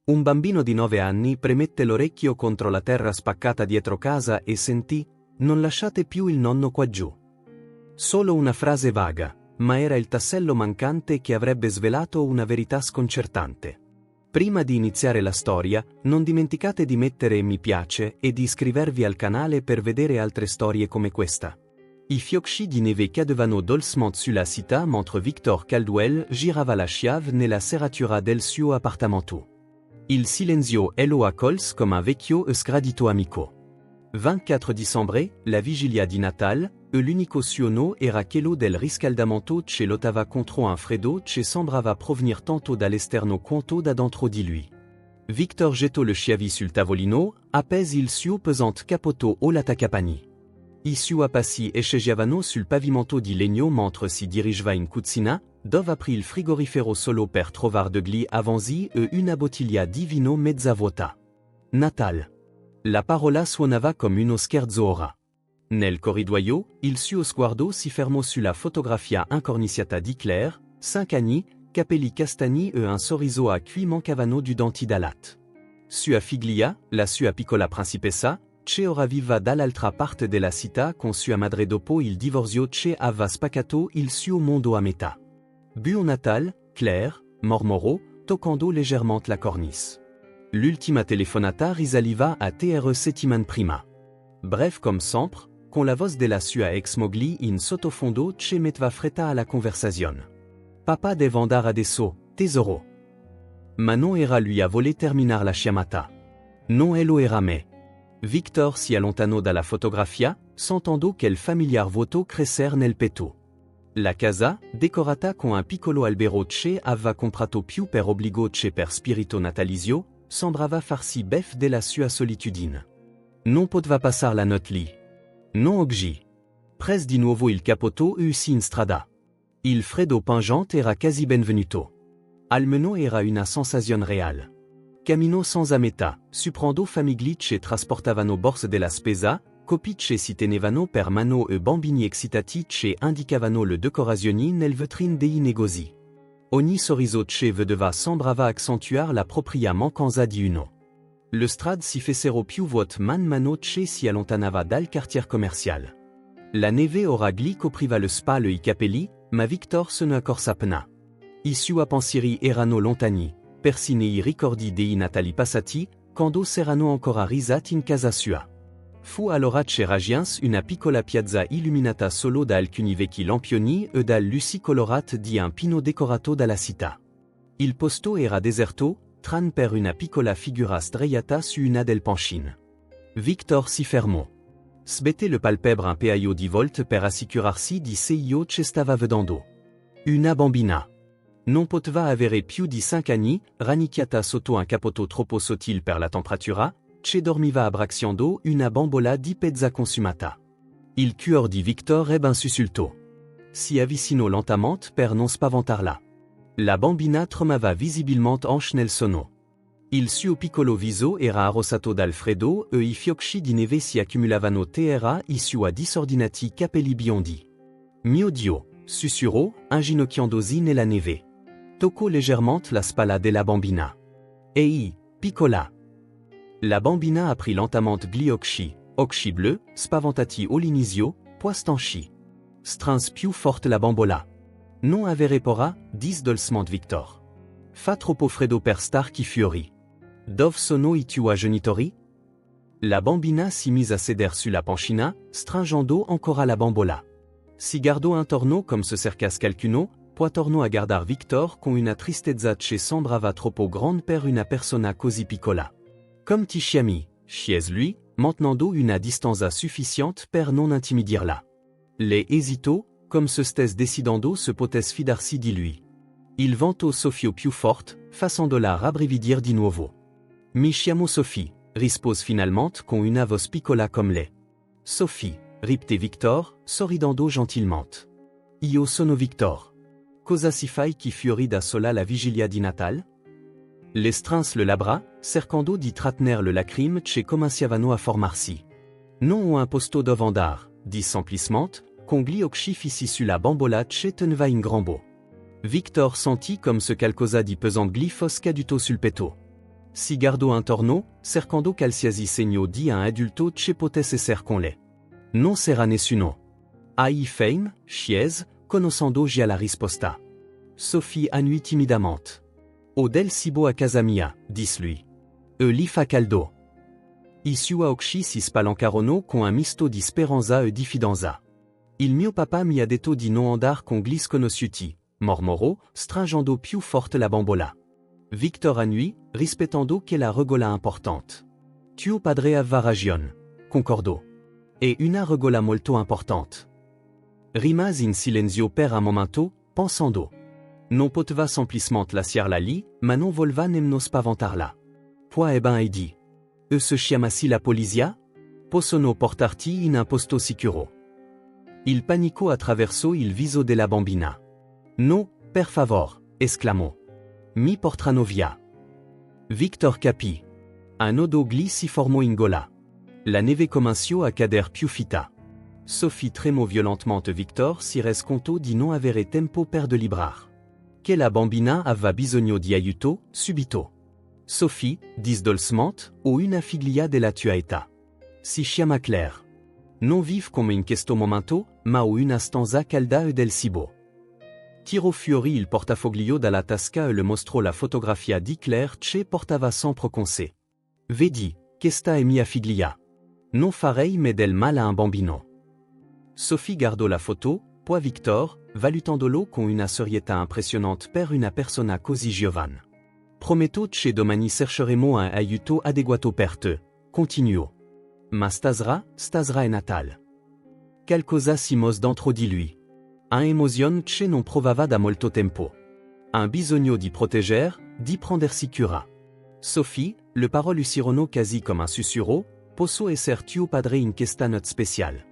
Un bambino di 9 anni premette l'orecchio contro la terra spaccata dietro casa e sentì: "Non lasciate più il nonno qua giù". Solo una frase vaga, ma era il tassello mancante che avrebbe svelato una verità sconcertante. Prima di iniziare la storia, non dimenticate di mettere mi piace e di iscrivervi al canale per vedere altre storie come questa. I fiocchi di neve cadevano dolcement sulla città mentre Victor Caldwell girava la chiave nella serratura del suo appartamento. Il silenzio lo accolse come un vecchio e sgradito amico. 24 dicembre, la vigilia di Natale, e l'unico suono era quello del riscaldamento che lottava contro un freddo che sembrava provenir tanto dall'esterno quanto da dentro di lui. Victor gettò le chiavi sul tavolino, appese il suo pesante cappotto o l'attacapani. I suoi passi echeggiavano sul pavimento di legno mentre si dirigeva in cucina, dove aprì il frigorifero solo per trovar degli avanzi e una bottiglia di vino mezza vuota. Natale. La parola suonava come uno scherzo ora. Nel corridoio, il suo sguardo si fermò sulla fotografia incorniciata di Claire, 5 anni, capelli castani e un sorriso a cui mancavano du denti da latte. Sua figlia, la sua piccola principessa, che ora viva dall'altra parte della città con sua madre dopo il divorzio che aveva spaccato il suo mondo a metà. Buon Natal, Claire, mormorò, toccando légèrement la cornice. L'ultima telefonata risaliva a TR settimane prima. Bref comme sempre, con la voce della sua ex moglie in sottofondo che metteva fretta alla conversazione. Papà deve andare adesso, tesoro. Ma non era lui a voler terminar la chiamata. Non lo era me. Victor si allontanò dalla fotografia, sentendo quel familiar vuoto crescer nel petto. La casa, decorata con un piccolo albero che aveva comprato più per obbligo che per spirito natalizio, sembrava farsi bef della sua solitudine. Non poteva passar la notte lì. Non oggi. Prese di nuovo il cappotto e uscì in strada. Il freddo pungente era quasi benvenuto. Almeno era una sensazione reale. Camminò senza metà, supprendo famiglie che trasportavano borse della spesa, copie che si tenevano per mano e bambini excitati che indicavano le decorazioni nel vetrine dei negozi. Ogni sorriso che vedeva sembrava accentuare la propria mancanza di uno. Le strade si fecero più vuote man mano che si allontanava dal quartier commercial. La neve ora gli copriva le spalle e i capelli, ma Victor se ne accorse appena. I suoi pensieri erano lontani, persino i ricordi dei Natali passati, quando s'erano ancora risati in casa sua. Fu allora che raggiunse una piccola piazza illuminata solo da alcuni vecchi lampioni e da luci colorate di un pino decorato dalla città. Il posto era deserto, tranne per una piccola figura sdraiata su una del pancine. Victor si fermò. Sbette le palpebre un paio di volte per assicurarsi di quello che stava vedendo. Una bambina. Non poteva avere più di 5 anni, rannicchiata sotto un cappotto troppo sottile per la temperatura, che dormiva abbracciando una bambola di pezza consumata. Il cuore di Victor ebbe un sussulto. Si avvicinò lentamente per non spaventarla. La bambina tremava visibilmente anche nel sonno. Il suo piccolo viso era arrossato dal freddo e i fiocchi di neve si accumulavano tra i suoi disordinati capelli biondi. Mio Dio, sussurrò, inginocchiandosi nella neve. Toccò légèrement la spalla della bambina. Ehi, piccola! La bambina aprì lentamente gli occhi bleus, spaventati all'inizio, poi stanchi. Strinse più forte la bambola. Non avere paura, disse dolcement Victor. Fa troppo freddo per star chi fiori. Dove sono i tuoi genitori? La bambina si mise a seder sulla pancina, stringendo ancora la bambola. Si guardò intorno come se cercasse qualcuno, poi tornò a guardar Victor con una tristezza che sembrava troppo grande per una persona così piccola. Comme ti chiami, chiese lui, mantenendo una distanza sufficiente per non intimidirla. Lei hesitò, come se stesse decidendo se potesse fidarsi di lui. Il vento soffiò più forte, facendola rabbrividir di nuovo. Mi chiamo Sophie, rispose finalmente con una voce piccola come lei. Sophie, ripete Victor, sorridendo gentlemente. Io sono Victor. Cosa si fai chi fiori da sola la vigilia di Natale? Le strinse le labbra, cercando di trattenere le lacrime che cominciavano a formarsi. Non ho un posto dove andar, disse semplicemente, con gli occhi fissi sulla bambola che teneva in grambo. Victor sentit comme se qualcosa di pesant gli fosse caduto sul petto. Si gardo un torno, cercando qualsiasi segno di un adulto che potesse esser con le. Non sera nessuno. Ai feim, chies, conoscendo gia la risposta. Sophie annui timidamente. O del cibo a casa mia, dis lui. Li fa caldo. I sua occhi si spalancarono con un misto di speranza e diffidenza. Il mio papà mi ha detto di non andar con gli sconosciuti, mormorò, stringendo più forte la bambola. Victor annui, rispettando che la regola importante. Tuo padre aveva ragione, concordò. E una regola molto importante. Rimase in silenzio per un momento, pensando. Non poteva semplicemente lasciar la lì, ma non voleva nemmeno spaventarla. Poi e ben di. Se chiamassi la polizia? Possono portarti in un posto sicuro. Il panico attraversò il viso della bambina. No, per favor, esclamò. Mi portano via. Victor capì. Un nodo gli si formò in gola. La neve cominciò a cader più fitta. Sophie tremò violentement Victor si res conto di non avere tempo per delibrar. Che la bambina aveva bisogno di aiuto, subito. Sophie, dis dolcemente, o una figlia della tua età. Si chiama Claire. Non vive come in questo momento, ma o una stanza calda e del cibo. Tirò fuori il portafoglio dalla tasca e le mostrò la fotografia di Claire che portava sempre con sé. Vedi, questa è mia figlia. Non farei me del mal a un bambino. Sophie guardò la photo, poi Victor, valutandolo con una serietà impressionnante per una persona così giovane. Prometto che domani cercheremo un aiuto adeguato per te, continuò. Ma stasera è Natal. Qualcosa si mos dentro di lui. Un emozione che non provava da molto tempo. Un bisogno di proteger, di prendersi cura. Sophie, le parole uscirono quasi come un sussurro, posso esser tuo padre in questa notte speciale.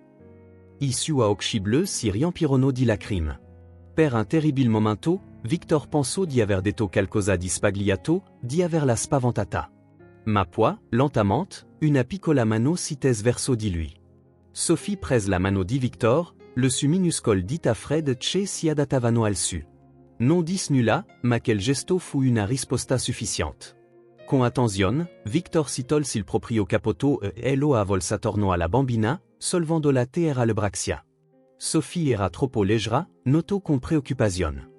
I sua occhi bleus si riempirono di lacrime. Per un terribile momento, Victor pensò di aver detto qualcosa di spagliato, di averla spaventata. Ma poi, lentamente, una piccola mano si tese verso di lui. Sophie prese la mano di Victor, le su minuscole dita fredde che si adattavano al su. Non dis nulla, ma quel gesto fu una risposta sufficiente. Con attenzione, Victor si tolse il proprio cappotto e lo avvolse attorno alla bambina, solvando la terra le braccia. Sophie era troppo leggera, notò con preoccupazione.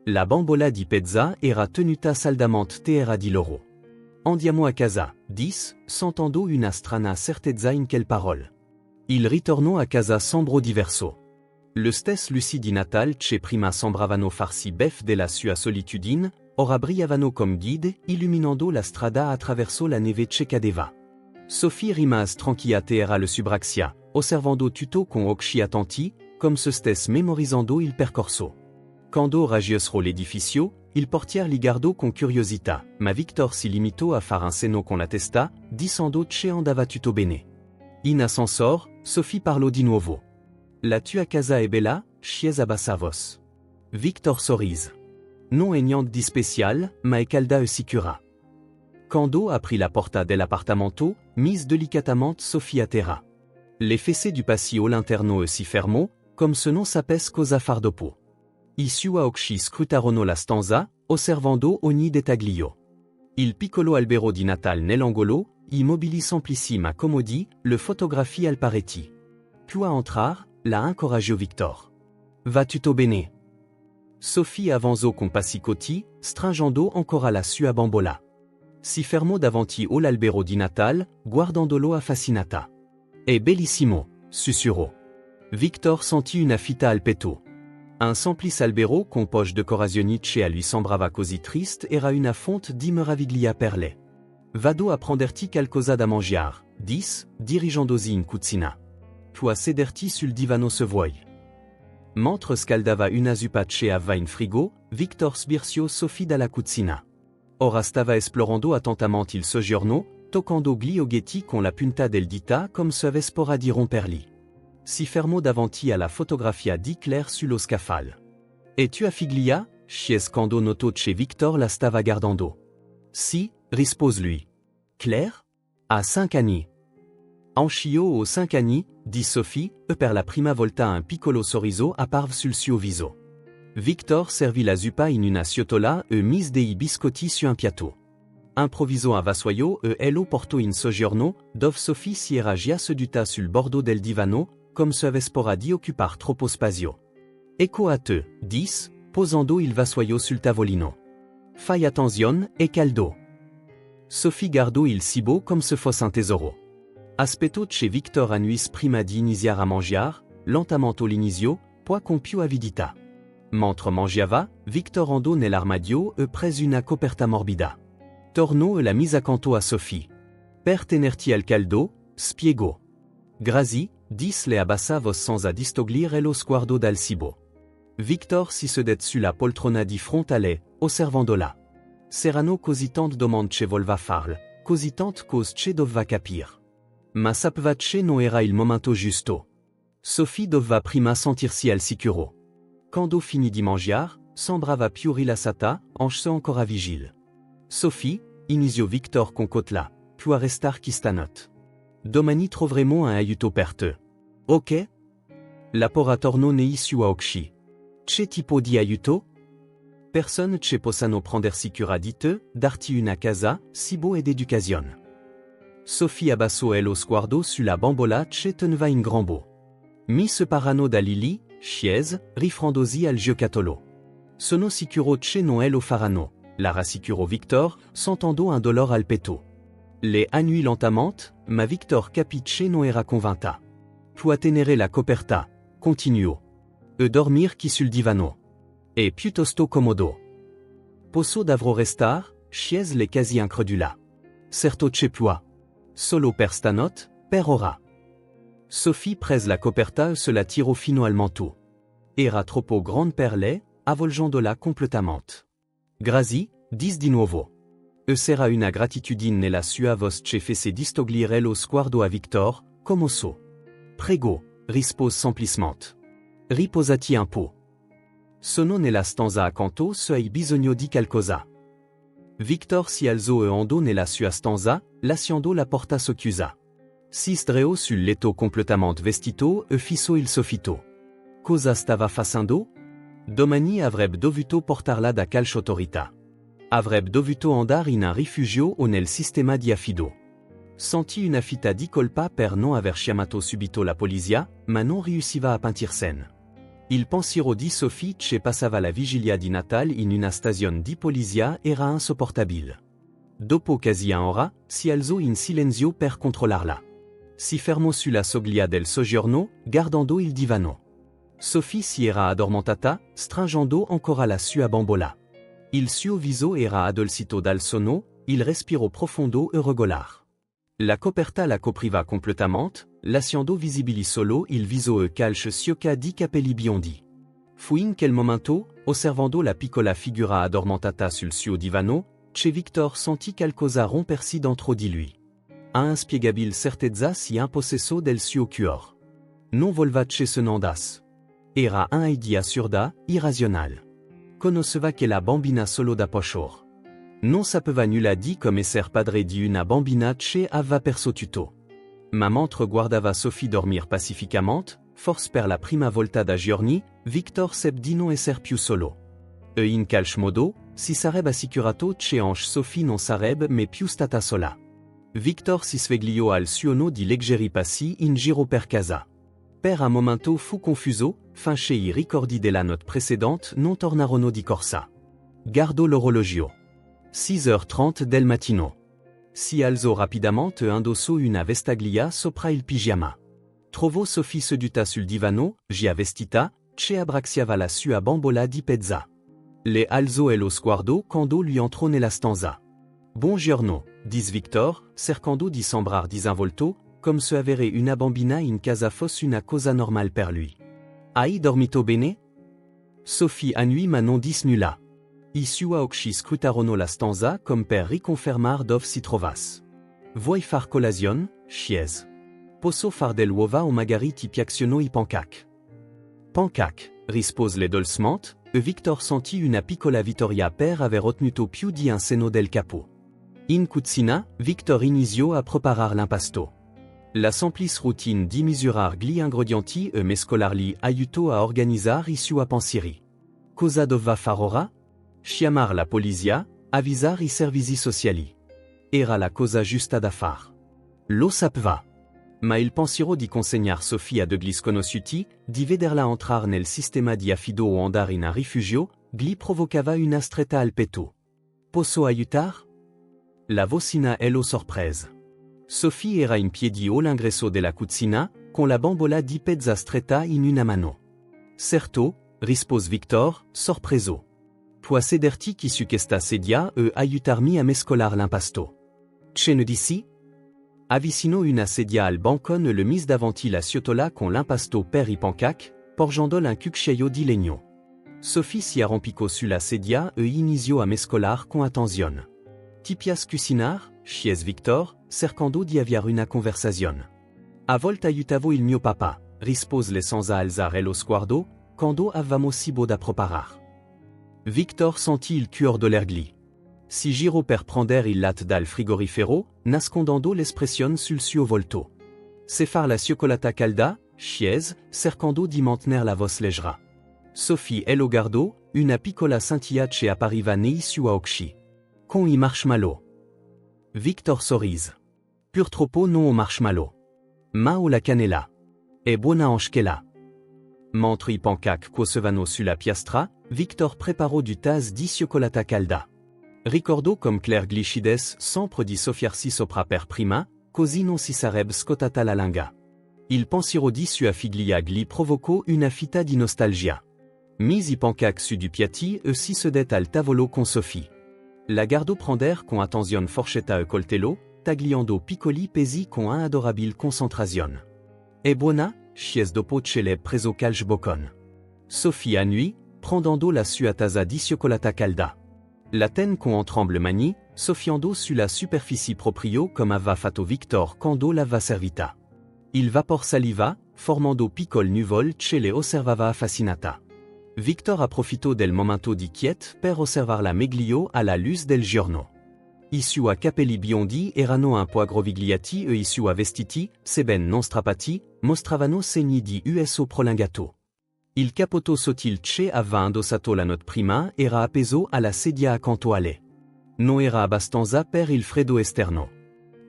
La bambola di pezza era tenuta saldamente terra di loro. Andiamo a casa, dis, sentendo una strana certezza in quelle parole. Il ritornò a casa sembro diverso. Le stes luci di Natal che prima sembravano farsi bef della sua solitudine, ora brillavano come guide, illuminando la strada attraverso la neve che cadeva. Sophie rimase tranquilla terra le subraccia, osservando tutto con occhi attenti, come se stesse memorisando il percorso. Quando raggiunsero l'edificio, il portiere li guardò con curiosità, ma Victor si limitò a fare un cenno con la testa, dicendo che andava tutto bene. In ascensor, Sophie parlò di nuovo. La tua casa è bella, chiese a bassa voce. Victor sorrise. Non è niente di special, ma è calda e sicura. Quando aprì la porta dell'appartamento, mise délicatement Sophie a terra. Les fessées du passillo l'interno si fermò, come se non sapesse cosa far dopo. I sua occhi scrutarono la stanza, osservando ogni dettaglio. Il piccolo albero di Natal nell'angolo, i mobili semplici ma comodi, le fotografie al pareti. Puis à entrar, la incoraggiò Victor. Va tutto bene? Sophie avanzò con passi coti, stringendo ancora la sua bambola. Si fermò davanti all'albero di Natal, guardandolo affascinata. È bellissimo, sussurrò. Victor sentì una fitta al petto. Un semplice albero con poche decorazioni che a lui sembrava così triste era una fonte di meraviglia per lei. Vado a prenderti qualcosa da mangiare, dis, dirigendosi in cucina. Poi sederti sul divano se vuoi. Mentre scaldava una zuppa che aveva in frigo, Victor sbirciò Sophie dalla cucina. Ora stava esplorando attentamente il soggiorno, toccando gli oggetti con la punta del dita come se avesse paura di romperli. Si fermò davanti alla fotografia di Claire sullo scaffale. E tua figlia? Chiese quando notò che Victor la stava guardando. Si, rispose lui. Claire? Ha 5 anni. Anch'io ho 5 anni, dit Sophie, e per la prima volta un piccolo sorriso apparve sul suo viso. Victor servì la zuppa in una ciotola e mise dei biscotti su un piatto. Improviso un vassoio e ello porto in soggiorno, dove Sophie si era già seduta sul bordo del divano, comme se avespora di occupar troppo spazio. Ecco a te, dis, posando il vassoio sul tavolino. Fai attenzione, è caldo. Sophie guardò il cibo comme se fosse un tesoro. Aspetto che Victor annuisse prima di iniziare a mangiar, lentamente l'inizio, poi con più avidità. Mentre mangiava, Victor andò nell'armadio e prese una coperta morbida. Tornò e la mise accanto a Sophie. Per tenerti al caldo, spiegò. Grazie, dis le abbassavo senza distogliere lo sguardo dal cibo. Victor si sedette sulla poltrona di fronte a lei, osservandola. S'erano così tante domande che voleva farle, così tante cose che doveva capire. Ma sapeva che non era il momento giusto. Sophie doveva prima sentirsi al sicuro. Quando finì di mangiar, sembrava più rilassata, anche ancora vigile. Sophie, iniziò Victor con cotla, può restar qui stanotte. Domani troveremo un aiuto per te. Ok? La pora tornò nei sua occhi. Che tipo di aiuto? Personne che possano prendersi cura di te, darti una casa, cibo ed educazione. Sophie abbassò lo sguardo sulla bambola che teneva in grambo. Mi separano da Lily, scese, rifrandosi al giocattolo. Sono sicuro che non lo faranno, la rassicurò Victor, sentendo un dolore al petto. Le annui lentamente, ma Victor capì che non era convinta. Può tenere la coperta, continuò. E dormir qui sul divano. È piuttosto comodo. Posso davvero restar, chiese le quasi incredula. Certo che può. Solo per stanotte, per ora. Sophie prese la coperta e se la tirò fino al manteau. Era troppo grande per lei, avvolgendola completamente. Grazie, dis di nuovo. E s'era una gratitudine nella sua voce che fece distogliere lo sguardo a Victor, come osso. Prego, rispose semplicemente. Riposati un po'. Sono nella stanza accanto se hai bisogno di qualcosa. Victor si alzò e andò nella sua stanza, lasciando la porta socchiusa. Si sdraiò sul letto completamente vestito e fissò il soffitto. Cosa stava facendo? Domani avrebbe dovuto portarla da calce autorità. Avrebbe dovuto andare in un rifugio o nel sistema di affido. Sentì una fitta di colpa per non aver chiamato subito la polizia, ma non riusciva a pentirsene. Il pensiero di Sophie che passava la vigilia di Natale in una stazione di polizia era insopportabile. Dopo quasi un'ora, si alzò in silenzio per controllarla. Si fermò sulla soglia del soggiorno, guardando il divano. Sophie si era addormentata, stringendo ancora la sua bambola. Il suo viso era addolcito dal sonno, il respiro profondo e regolare. La coperta la copriva completamente, lasciando visibili solo il viso e calce sioca di capelli biondi. Fu in quel momento, osservando la piccola figura addormentata sul suo divano, che Victor sentì qualcosa rompersi dentro di lui. A inspiegabile certezza si impossessò del suo cuore. Non voleva che se n'andasse. Era un'idea assurda, irrazionale. Conosceva che la bambina solo da pochor. Non sapeva nulla di come esser padre di una bambina che aveva perso tutto. Ma mentre guardava Sophie dormir pacificamente, forse per la prima volta da giorni, Victor seppe di non esser più solo. E in qualche modo, si sarebbe assicurato che anche Sophie non sarebbe me più stata sola. Victor si svegliò al suono di leggeri passi in giro per casa. Per un momento fu confuso, finché i ricordi della notte precedente non tornarono di corsa. Guardò l'orologio. 6h30 del mattino. Si alzò rapidamente e indossò una vestaglia sopra il pigiama. Trovò Sophie seduta sul divano, già vestita, che abbracciava la sua bambola di pezza. Le alzò lo sguardo quando lui entrò nella stanza. Buongiorno, disse Victor, cercando di sembrar disinvolto, come se avere una bambina in casa fosse una cosa normale per lui. Hai dormito bene? Sophie annui ma non disse nulla. I suoi occhi scrutarono la stanza come per riconfermar dove si trovasse. Vuoi far colazione? Chiese. Posso far del uova o magari ti piacciono i pancake? Pancake, rispose dolcemente, e Victor sentì una piccola vittoria per aver ottenuto più di un seno del capo. In cucina, Victor iniziò a preparar l'impasto. La semplice routine di misurar gli ingredienti e mescolarli aiutò a organizzare i suoi pensieri. Cosa doveva far ora? Chiamar la polizia, avvisar i servizi sociali. era la cosa giusta da far. Lo sapeva. Ma il pensiero di consegnar Sophie a degli sconosciuti, di vederla entrar nel sistema di affido o andare in un rifugio, gli provocava una stretta al petto. Posso aiutar? La vocina è lo sorpresa. Sophie era in piedi all'ingresso della cucina, con la bambola di pezza stretta in una mano. Certo, rispose Victor, sorpreso. Puoi sederti chi su questa sedia e aiutarmi a mescolar l'impasto. Ce ne dici? Avvicinò una sedia al balcone e le mise davanti la ciotola con l'impasto per i pancake, porgendol un cucchiaio di legno. Sophie si arrampicò sulla sedia e iniziò a mescolar con attenzione. Ti piace cucinar? Chiese Victor, cercando di avviare una conversazione. A volte aiutavo il mio papà, rispose senza alzare lo sguardo, quando avevamo cibo da preparar. Victor sentì il cuore dolergli. Si girò per prendere il latte dal frigorifero, nascondendo l'espressione sul suo volto. Se far la cioccolata calda? Chiese, cercando di mantenere la voce leggera. Sophie e lo guardò, una piccola scintillaccia appariva nei suoi occhi. Con i marshmallow. Victor sorrise. Purtroppo non au marshmallow. Ma o la cannella. È buona anche là. Mentre i pancake cuocevano sulla piastra, Victor preparò du tas di cioccolata calda. Ricordò come Claire Glicides sempre di soffiarsi sopra per prima, così non si sarebbe scottata la lingua. Il pensiero di sua figlia gli provocò una fita di nostalgia. Mise i pancake su du piatti e si sedette al tavolo con Sophie. La guardò prender con attenzione forchetta e coltello, tagliando piccoli pesi con un adorabile concentrazione. È buona? Chiese dopo che le preso calci boccone. Sophie annui, prendendo la sua tazza di cioccolata calda. La tenne con un tremble mani, soffiando sulla superficie proprio come aveva fatto Victor quando l'aveva servita. Il vapor saliva, formando piccole nuvole che le osservava affascinata. Victor approfittò del momento di quiete per osservarla meglio alla luce del giorno. I suoi capelli biondi erano un po' aggrovigliati e i suoi vestiti, sebbene non strappati, mostravano segni di uso prolungato. Il cappotto sottile che aveva indossato la notte prima era appeso alla sedia accanto a lei. Non era abbastanza per il freddo esterno.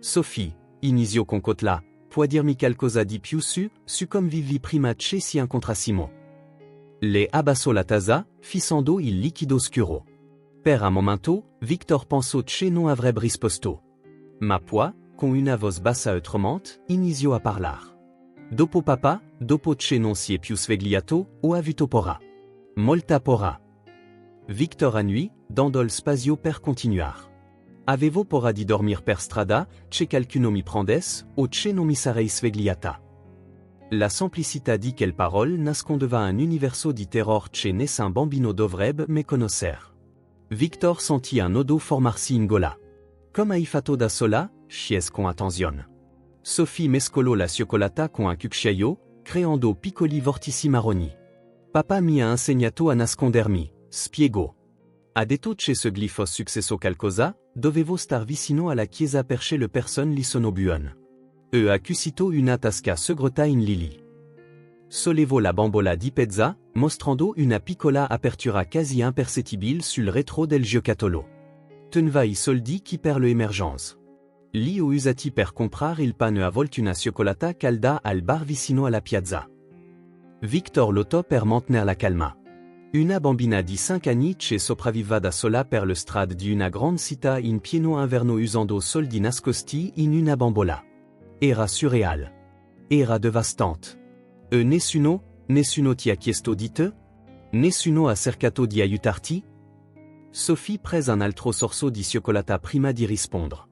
Sophie, iniziò con cotla, puoi dirmi qualcosa di più su come vivi prima che si incontrassimo? Le abbassò la tazza, fissando il liquido scuro. Per un momento, Victor pensò che non avrebbe risposto. Ma poi, con una voce bassa e tremante, iniziò a parlar. Dopo papà, dopo che non si è più svegliato, ho avuto paura. Molta paura. Victor annui, dando il spazio per continuar. Avevo paura di dormir per strada, che qualcuno mi prendesse, o che non mi sarei svegliata. La semplicità di quelle parole nascondeva un universo di terror che nessun bambino dovrebbe me conoscer. Victor sentit un nodo formarsi in gola. Come hai fatto da sola? Chiese con attenzione. Sophie mescolò la cioccolata con un cucchiaio, creando piccoli vortici marroni. Papà mi ha insegnato a nascondermi, spiegò. Ha detto che se gli fosse successo qualcosa, dovevo star vicino alla chiesa perché le persone li sono buone. E ha cucito una tasca segreta in Lily. Sollevò la bambola di pezza, mostrando una piccola apertura quasi impercettibile sul retro del giocattolo. Teneva i soldi qui per le emergenze. Li ho usati per comprare il pane a volte una cioccolata calda al bar vicino alla piazza. Victor lottò per mantenere la calma. Una bambina di 5 anni che sopravviveva da sola per le strade di una grande città in pieno inverno usando soldi nascosti in una bambola. Era surreale. Era devastante. E nessuno ti ha chiesto di te? Nessuno ha cercato di aiutarti? Sophie prese un altro sorso di cioccolata prima di rispondere.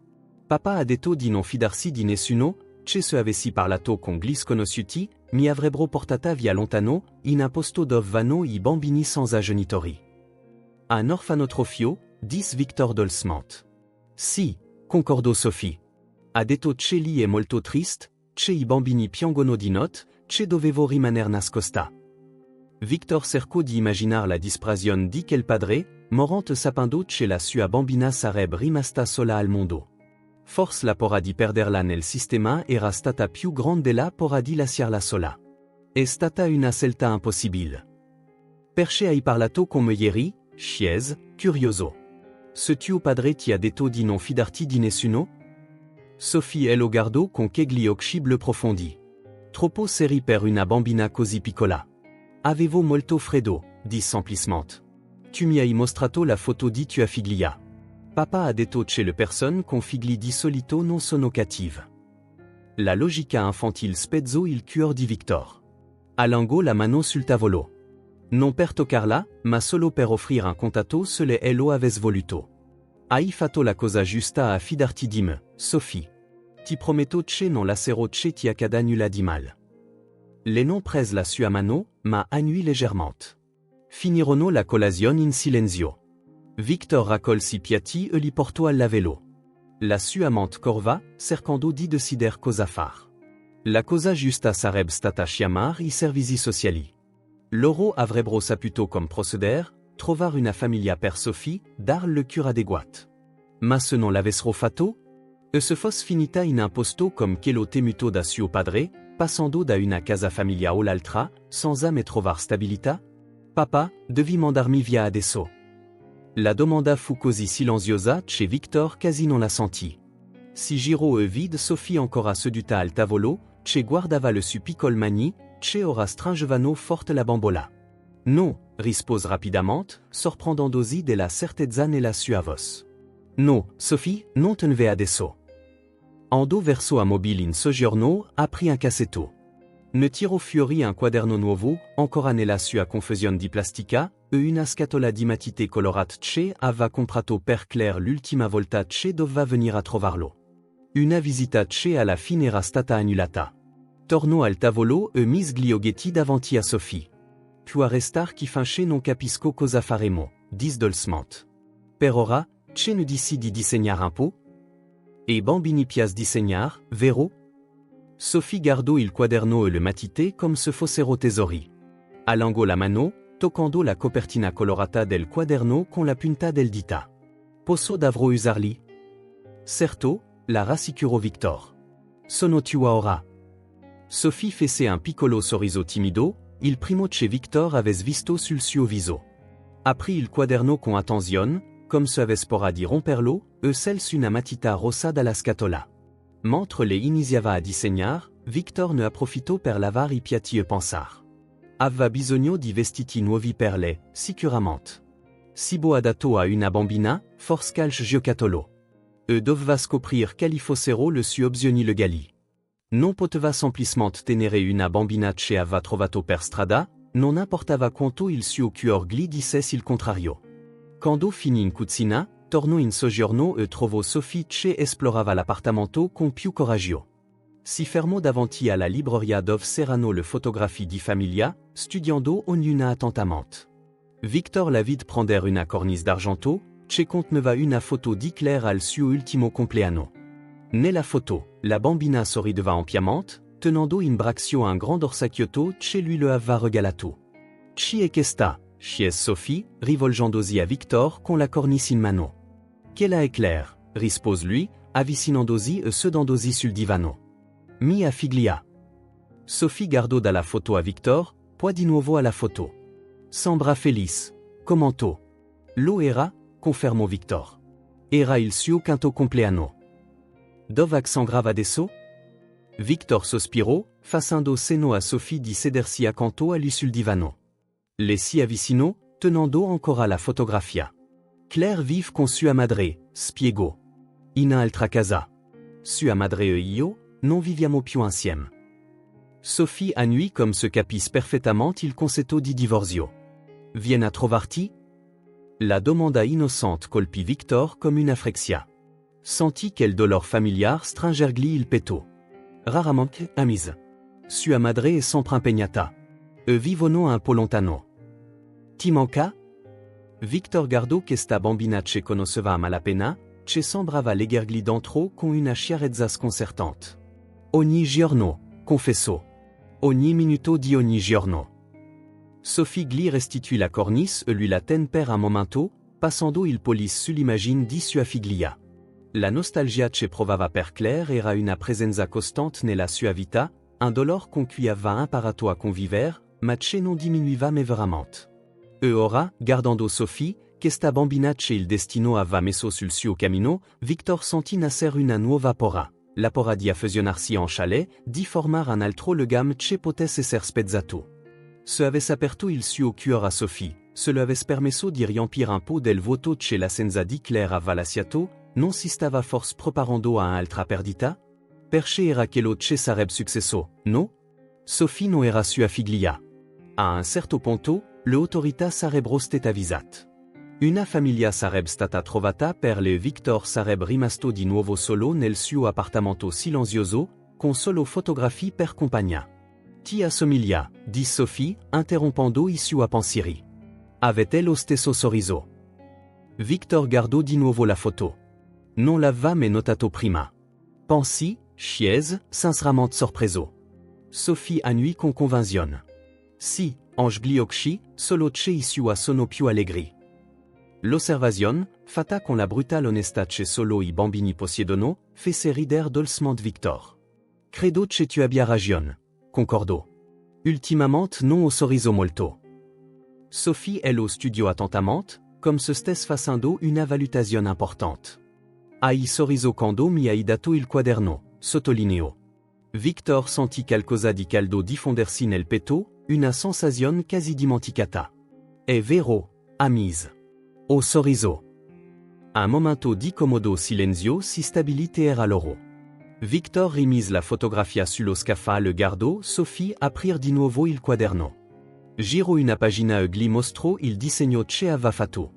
Papà ha detto di non fidarsi di nessuno, che se avessi parlato con gli sconosciuti, mi avrebbero portata via lontano, in un posto dove vanno i bambini senza genitori. Un orfanotrofio, disse Victor dolcemente. Sì, concordò Sophie. Ha detto che lì è molto triste, che i bambini piangono di notte, che dovevo rimanere nascosta. Victor cercò di immaginare la disperazione di quel padre, morente sapendo che la sua bambina sarebbe rimasta sola al mondo. Forse la paura di perderla nel sistema era stata più grande della paura di lasciarla sola. È stata una scelta impossibile. Perché hai parlato con me ieri? Chiese, curioso. Ce tuo padre ti ha detto di non fidarti di nessuno? Sophie Ello Gardo con che gli occhi bleu profondi. Troppo seri per una bambina così piccola. Avevo molto freddo, dis semplissement. Tu mi hai mostrato la photo di tua figlia. Papa ha detto che le personne con figli di solito non sono cattive. La logica infantile spezzo il cuore di Victor. Allungò la mano sul tavolo. Non per toccarla, ma solo per offrire un contatto se le Ello aves voluto. Hai fatto la cosa giusta a fidarti di me, Sophie. Ti prometto che non lascerò che ti accada nulla di mal. Le non prese la sua mano, ma annui légèrement. Finirono la colazione in silenzio. Victor raccolse i piatti e li portò al lavello. La sua amante corva, cercando di decider cosa far. La cosa giusta sarebbe stata chiamare i servizi sociali. Loro avrebbero saputo come proceder, trovar una famiglia per Sophie, dar le cure adéquat. Ma se non l'avessero fatto? E se fosse finita in un posto come quello temuto da suo padre, passando da una casa famiglia all'altra, senza mai trovar stabilità? Papa, devi mandarmi via adesso. La domanda fu così silenziosa che Victor quasi non la sentì. Si girò e vide Sophie ancora seduta al tavolo, che guardava le su piccol mani, che ora stringevano forte la bambola. No, rispose rapidamente, sorprendendosi della certezza nella sua voce. No, Sophie, non te ne vai adesso. Andò verso a mobile in soggiorno, aprì un cassetto. Ne tirò fuori un quaderno nuovo, ancora nella sua confusione di plastica, e una scatola di matite colorate che aveva comprato per Claire l'ultima volta che doveva venire a trovarlo. Una visita che alla fine era stata annullata. Tornò al tavolo e mise gli occhi davanti a Sophie. Più a restar chi finché non capisco cosa faremo, dis dolcement. Per ora, che ne dici di disegnare un po'? E bambini piace disegnar, vero? Sophie guardò il quaderno e le matite come se fossero tesori. Allungò la mano, toccando la copertina colorata del quaderno con la punta del dita. Posso davvero usarli? Certo, la rassicurò Victor. Sono tua ora. Sophie fece un piccolo sorriso timido, il primo che Victor avesse visto sul suo viso. Aprì il quaderno con attenzione, come se avesse paura di romperlo, e scelse una matita rossa dalla scatola. Mentre le iniziava a disegnar, Victor ne approfittò per lavar i piatti e pensar. Aveva bisogno di vestiti nuovi per lei, sicuramente. Cibo adatto a una bambina, forse calce giocattolo. E doveva scoprir quali fossero le sue opzioni legali. Non poteva semplicemente tenere una bambina che aveva trovato per strada, non importava quanto il suo cuore gli dicesse il contrario. Quando finì in cucina, tornò in soggiorno e trovò Sophie che esplorava l'appartamento con più coraggio. Si fermò davanti alla libreria dove c'erano le fotografie di famiglia, studiando ognuna attentamente. Victor la vide prendere una cornice d'argento, che conteneva una foto di Claire al suo ultimo compleanno. Nella foto, la bambina sorrideva ampiamente, tenendo in braccio un grand orsacchiotto che lui le aveva regalato. Chi è questa? Chiese Sophie, rivolgendosi a Victor con la cornice in mano. Quella è Claire, rispose lui, avvicinandosi e sedendosi sul divano. Mia figlia. Sophie guardò dalla foto a Victor, poi di nuovo alla foto. Sembra felice, commentò. Lo era, confermò Victor. Era il suo quinto compleanno. Dove sangrava adesso? Victor sospirò, facendo cenno a Sophie di sedersi accanto a lui sul divano. Le si avvicinò, tenendo ancora la fotografia. Claire vive con sua madre, spiegò. In un'altra casa. Sua madre e io, non viviamo più insieme. Sophie annui comme se capisse perfettamente il concetto di divorzio. Viene a trovarti? La domanda innocente colpì Victor come una frexia. Sentì quel dolor familiar stringergli il petto. Raramente, amise. Sua madre è sempre impegnata. E vivono un po' lontano. Ti manca? Victor guardò questa bambina che conosceva a malapena, che sembrava leggergli dentro con una chiarezza sconcertante. Ogni giorno, confessò. Ogni minuto di ogni giorno. Sophie gli restituì la cornice e lui la tenne per un momento, passando il pollice sull'immagine di sua figlia. La nostalgia che provava per Claire era una presenza costante nella sua vita, un dolore con cui aveva imparato a convivere, ma che non diminuiva mai veramente. E ora, guardando Sophie, questa bambina che il destino aveva messo sul suo cammino, Victor sentì nascer una nuova paura. la pora di affezionarsi en chalet, di formar un altro legame che potesse ser spezzato. Se avesse aperto il suo cuore a Sophie, se lo avesse permesso di riempire un po' del vuoto che la senza di Claire aveva lasciato, non si stava forse preparando a un'altra perdita? Perché era quello che sarebbe successo, no? Sophie non era sua figlia. A un certo punto, le autorità sarebbero state avvisate. Una famiglia sarebbe stata trovata per le Victor sarebbe rimasto di nuovo solo nel suo appartamento silenzioso, con solo fotografie per compagnia. Ti assomiglia, di Sophie, interrompendo i suoi pensieri. Avete lo stesso sorriso. Victor guardò di nuovo la foto. Non l'aveva mai notato prima. Pensi, chiese, sinceramente sorpreso. Sophie annui con convinzione. Si, ange gli occhi, solo che i suoi sono più allegri. L'osservazione, fatta con la brutale onestà che solo i bambini possiedono, fece ridere dolcement Victor. Credo che tu abbia ragione, concordò. Ultimamente non ho sorriso molto. Sophie è lo studio attentamente, come se stesse facendo una valutazione importante. Hai sorriso quando mi hai dato il quaderno, sottolineò. Victor sentì qualcosa di caldo diffondersi nel petto, una sensazione quasi dimenticata. È vero, ammise. Ho sorriso. Un momento di comodo silenzio si stabilì tra loro. Victor rimise la fotografia sullo scaffale e guardò Sophie aprire di nuovo il quaderno. Girò una pagina e gli mostrò il disegno che aveva fatto.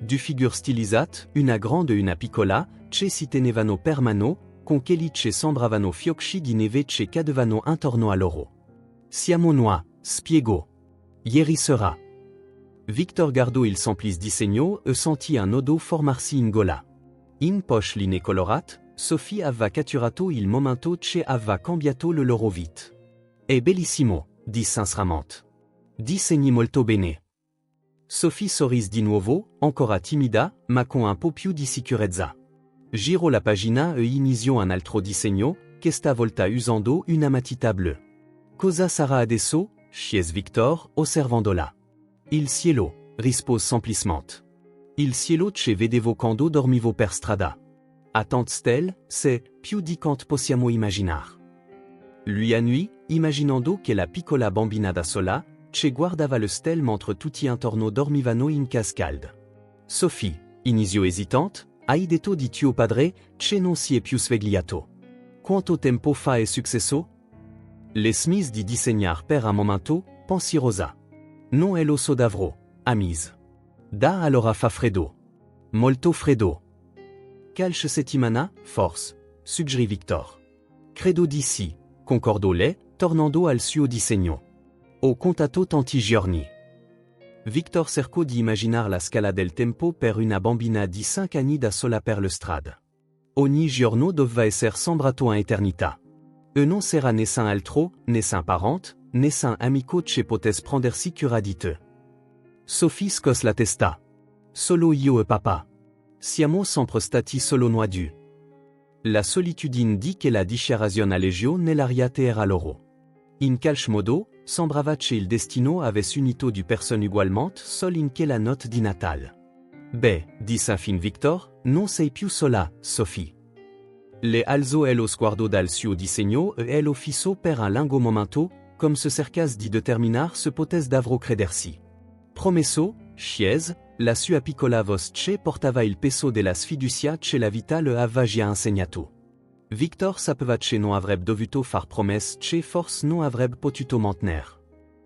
Du figure stilizzate, una grande e una piccola, che si tenevano per mano, con quelli che sembravano fiocchi di neve che cadevano intorno a loro. Siamo noi, spiegò. Ieri sera. Victor guardò il semplice disegno e sentì un nodo formarsi in gola. In poche linee colorate, Sophie aveva catturato il momento che aveva cambiato le loro vite. È bellissimo, disse sinceramente. Disegni molto bene. Sophie sorrise di nuovo, ancora timida, ma con un po' più di sicurezza. Girò la pagina e iniziò un altro disegno, che stavolta usando una matita blu. Cosa sarà adesso? Chiese Victor, osservandola. Il cielo, rispose semplicemente. Il cielo che vedevo quando dormivo per strada. A tante stelle, c'est più di quanto possiamo immaginar. Lui annui, immaginando che la piccola bambina da sola, che guardava le stelle mentre tutti intorno dormivano in cascade. Sophie, iniziò esitante, hai detto di tuo padre, che non si è più svegliato. Quanto tempo fa è successo? Le smise di disegnar per un momento, pensierosa. Non è lo so d'avrò, ammise. Da allora fa freddo. Molto freddo. Calce settimana, forse, suggerì Victor. Credo di sì, concordò lei, tornando al suo disegno. Ho contato tanti giorni. Victor cercò di immaginar la scala del tempo per una bambina di 5 anni da sola per le strade. Ogni giorno doveva essere sembrato un'eternità. E non sarà nessun altro, nessun parente, nessun amico che potesse prendersi cura di te. Sophie scosse la testa. Solo io e papà. Siamo sempre stati solo noi due. La solitudine di che la dichiarazione allegio nell'aria era loro. In calche modo, sembrava che il destino avesse unito du personne ugualmente sol in che la notte di Natale. Beh, disse infine Victor, non sei più sola, Sophie. Le alzò lo sguardo dal suo disegno e lo fissò per un lungo momento, come se cercasse di determinar se potesse davvero credersi. Promesso, chiese, la sua piccola voce che portava il peso della sfiducia che la vita le aveva già insegnato. Victor sapeva che non avrebbe dovuto far promesse che forse non avrebbe potuto mantenere.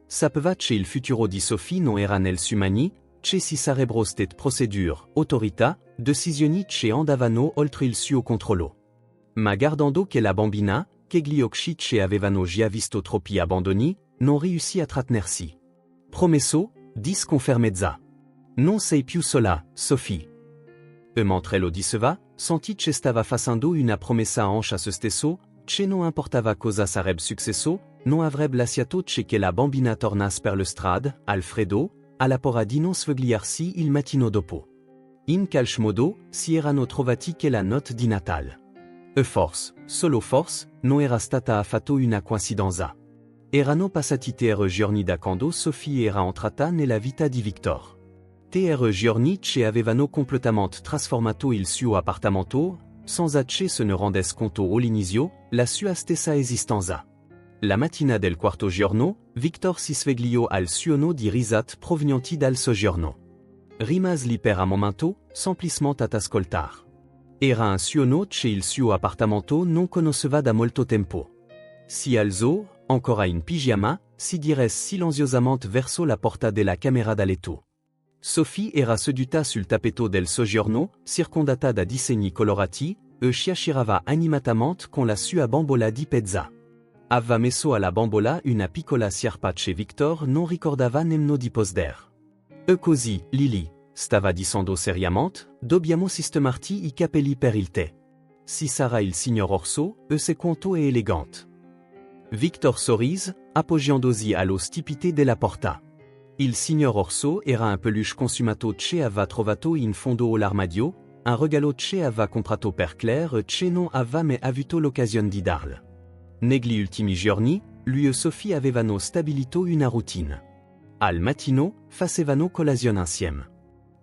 Sapeva che il futuro di Sophie non era nel suo mani, che si sarebbero state procedure, autorità, decisioni che andavano oltre il suo controllo. Ma guardando che la bambina, che gli occhi che avevano già visto troppi abbandoni, non riuscì a trattenersi. Promesso, disse con fermezza. Non sei più sola, Sophie. E mentre lo diceva, sentì che stava facendo una promessa anche a se stesso, che non importava cosa sarebbe successo, non avrebbe lasciato che la bambina tornasse per le strade, al freddo, alla paura di non svegliarsi il mattino dopo. In calche modo, si erano trovati che la notte di Natale. E forse, solo forse, non era stata affatto una coincidenza. Erano passati 3 giorni da quando Sophie era entrata nella vita di Victor. 3 giorni che avevano completamente trasformato il suo appartamento, sans acce se ne rendes conto all'inizio, la sua stessa esistenza. La mattina del quarto giorno, Victor si svegliò al suono di risate provenienti dal soggiorno. Rimasi per un momento, semplicemente ad ascoltar. Era un suono che il suo appartamento non conosceva da molto tempo. Si alzò, ancora in pigiama, si diresse silenziosamente verso la porta della camera da letto. Sophie era seduta sul tappeto del soggiorno, circondata da disegni colorati, e chiacchierava animatamente con la sua bambola di pezza. Aveva messo alla bambola una piccola sciarpa che Victor non ricordava nemmeno di posder. E così, Lily, stava dicendo seriamente, dobbiamo sistemarti I capelli per il tè. Si sarà il signor Orso, e se quanto è elegante. Victor sorrise, appoggiandosi allo stipite della porta. Il signor Orso era un peluche consumato che aveva trovato in fondo all'armadio, un regalo che aveva comprato per Claire e che non aveva mai avuto l'occasione di darle. Negli ultimi giorni, lui e Sophie avevano stabilito una routine. Al mattino, facevano colazione insieme.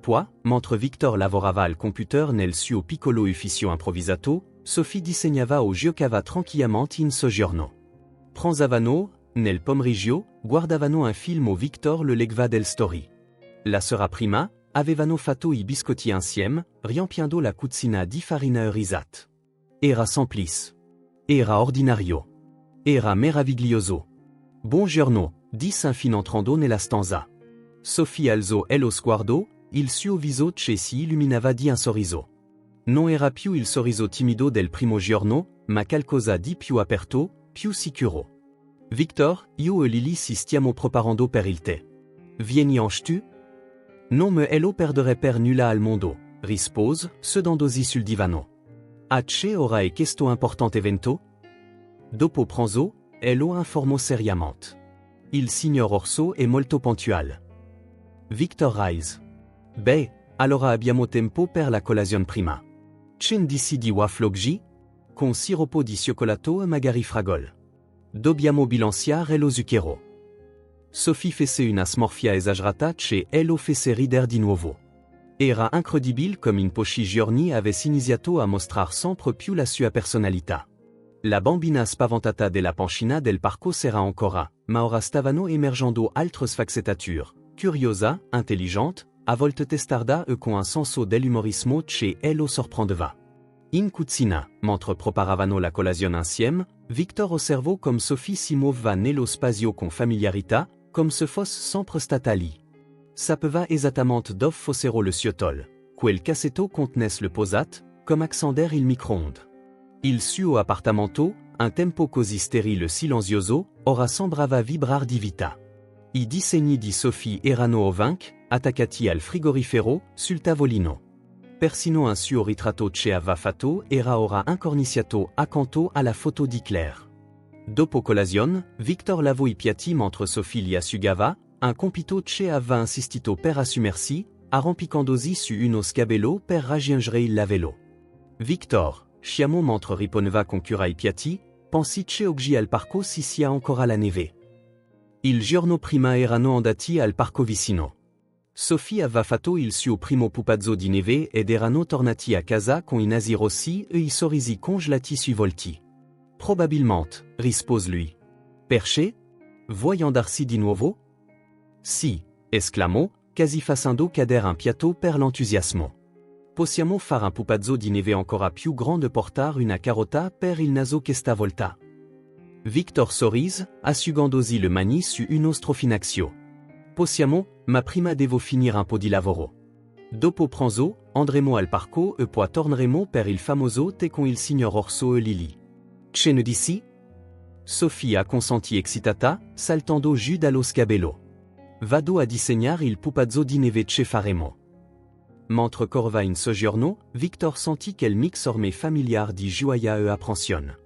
Poi, mentre Victor lavorava al computer nel suo piccolo ufficio improvvisato, Sophie disegnava o giocava tranquillamente in soggiorno. Pranzavano, nel pomeriggio, guardavano un film o Victor le legva del story. La sera prima, avevano fatto I biscotti insieme, riempiendo la cucina di farina e risate. Era semplice. Era ordinario. Era meraviglioso. Buongiorno, disse infine entrando nella stanza. Sophie alzò lo sguardo, il suo viso che si illuminava di un sorriso. Non era più il sorriso timido del primo giorno, ma qualcosa di più aperto, più sicuro. Victor, io e Lily si stiamo preparando per il tè. Vieni tu? Non me lo perdere per nulla al mondo, rispose, sedendosi sul divano. Acce ora è questo importante evento? Dopo pranzo, lo informò seriamente. Il signor Orso è molto puntuale. Victor rise. Beh, allora abbiamo tempo per la colazione prima. C'en dici di waffle con siropo di cioccolato e magari fragole. Dobbiamo bilanciare lo zucchero. Sophie fece una smorfia esagerata che lo fece ridere di nuovo. Era incredibile come in pochi giorni avesse iniziato a mostrar sempre più la sua personalità. La bambina spaventata della pancina del parco s'era ancora, ma ora stavano emergendo altre sfaccettature, curiosa, intelligente, a volte testarda e con un senso dell'umorismo che lo sorprendeva. In cucina, mentre preparavano la colazione insieme, Victor osservò come Sophie si muoveva nello spazio con familiarità, come se fosse sempre stata lì. Sapeva esattamente dove fossero le ciotole, quel cassetto contenesse le posate, come accendere il micro-ondes. Il suo appartamento, un tempo così sterile e silenzioso, ora sembrava vibrar di vita. I disegni di Sophie erano ovunque, attaccati al frigorifero, sul tavolino. Persino un suo ritratto che aveva fatto era ora incorniciato accanto alla foto di Claire. Dopo colazione, Victor lavò I piatti mentre Sophie li asciugava, un compito che aveva insistito per assumersi, arrampicandosi su uno scabello per raggiungere il lavello. Victor, sciamo mentre riponeva con cura I piatti, pensì che oggi al parco si sia ancora la neve. Il giorno prima erano andati al parco vicino. Sophie aveva fatto il suo primo pupazzo di neve ed erano tornati a casa con I nasi rossi e I sorrisi congelati sui volti. Probabilmente, rispose lui. Perché? Vuoi andarsi di nuovo? Sì, esclamò, quasi facendo cadere un piatto per l'entusiasmo. Possiamo fare un pupazzo di neve ancora più grande e portare una carota per il naso questa volta. Victor sorrise, asciugandosi le mani su uno strofinaccio. Possiamo, ma prima devo finire un po' di lavoro. Dopo pranzo, andremo al parco e poi torneremo per il famoso tè con il signor Orso e Lily. Che ne dici? Sophie ha consenti excitata, saltando giù dallo scabello. Vado a disegnare il pupazzo di neve che faremo. Mentre corva in soggiorno, Victor sentì quel mix orme familiar di gioia e apprensione.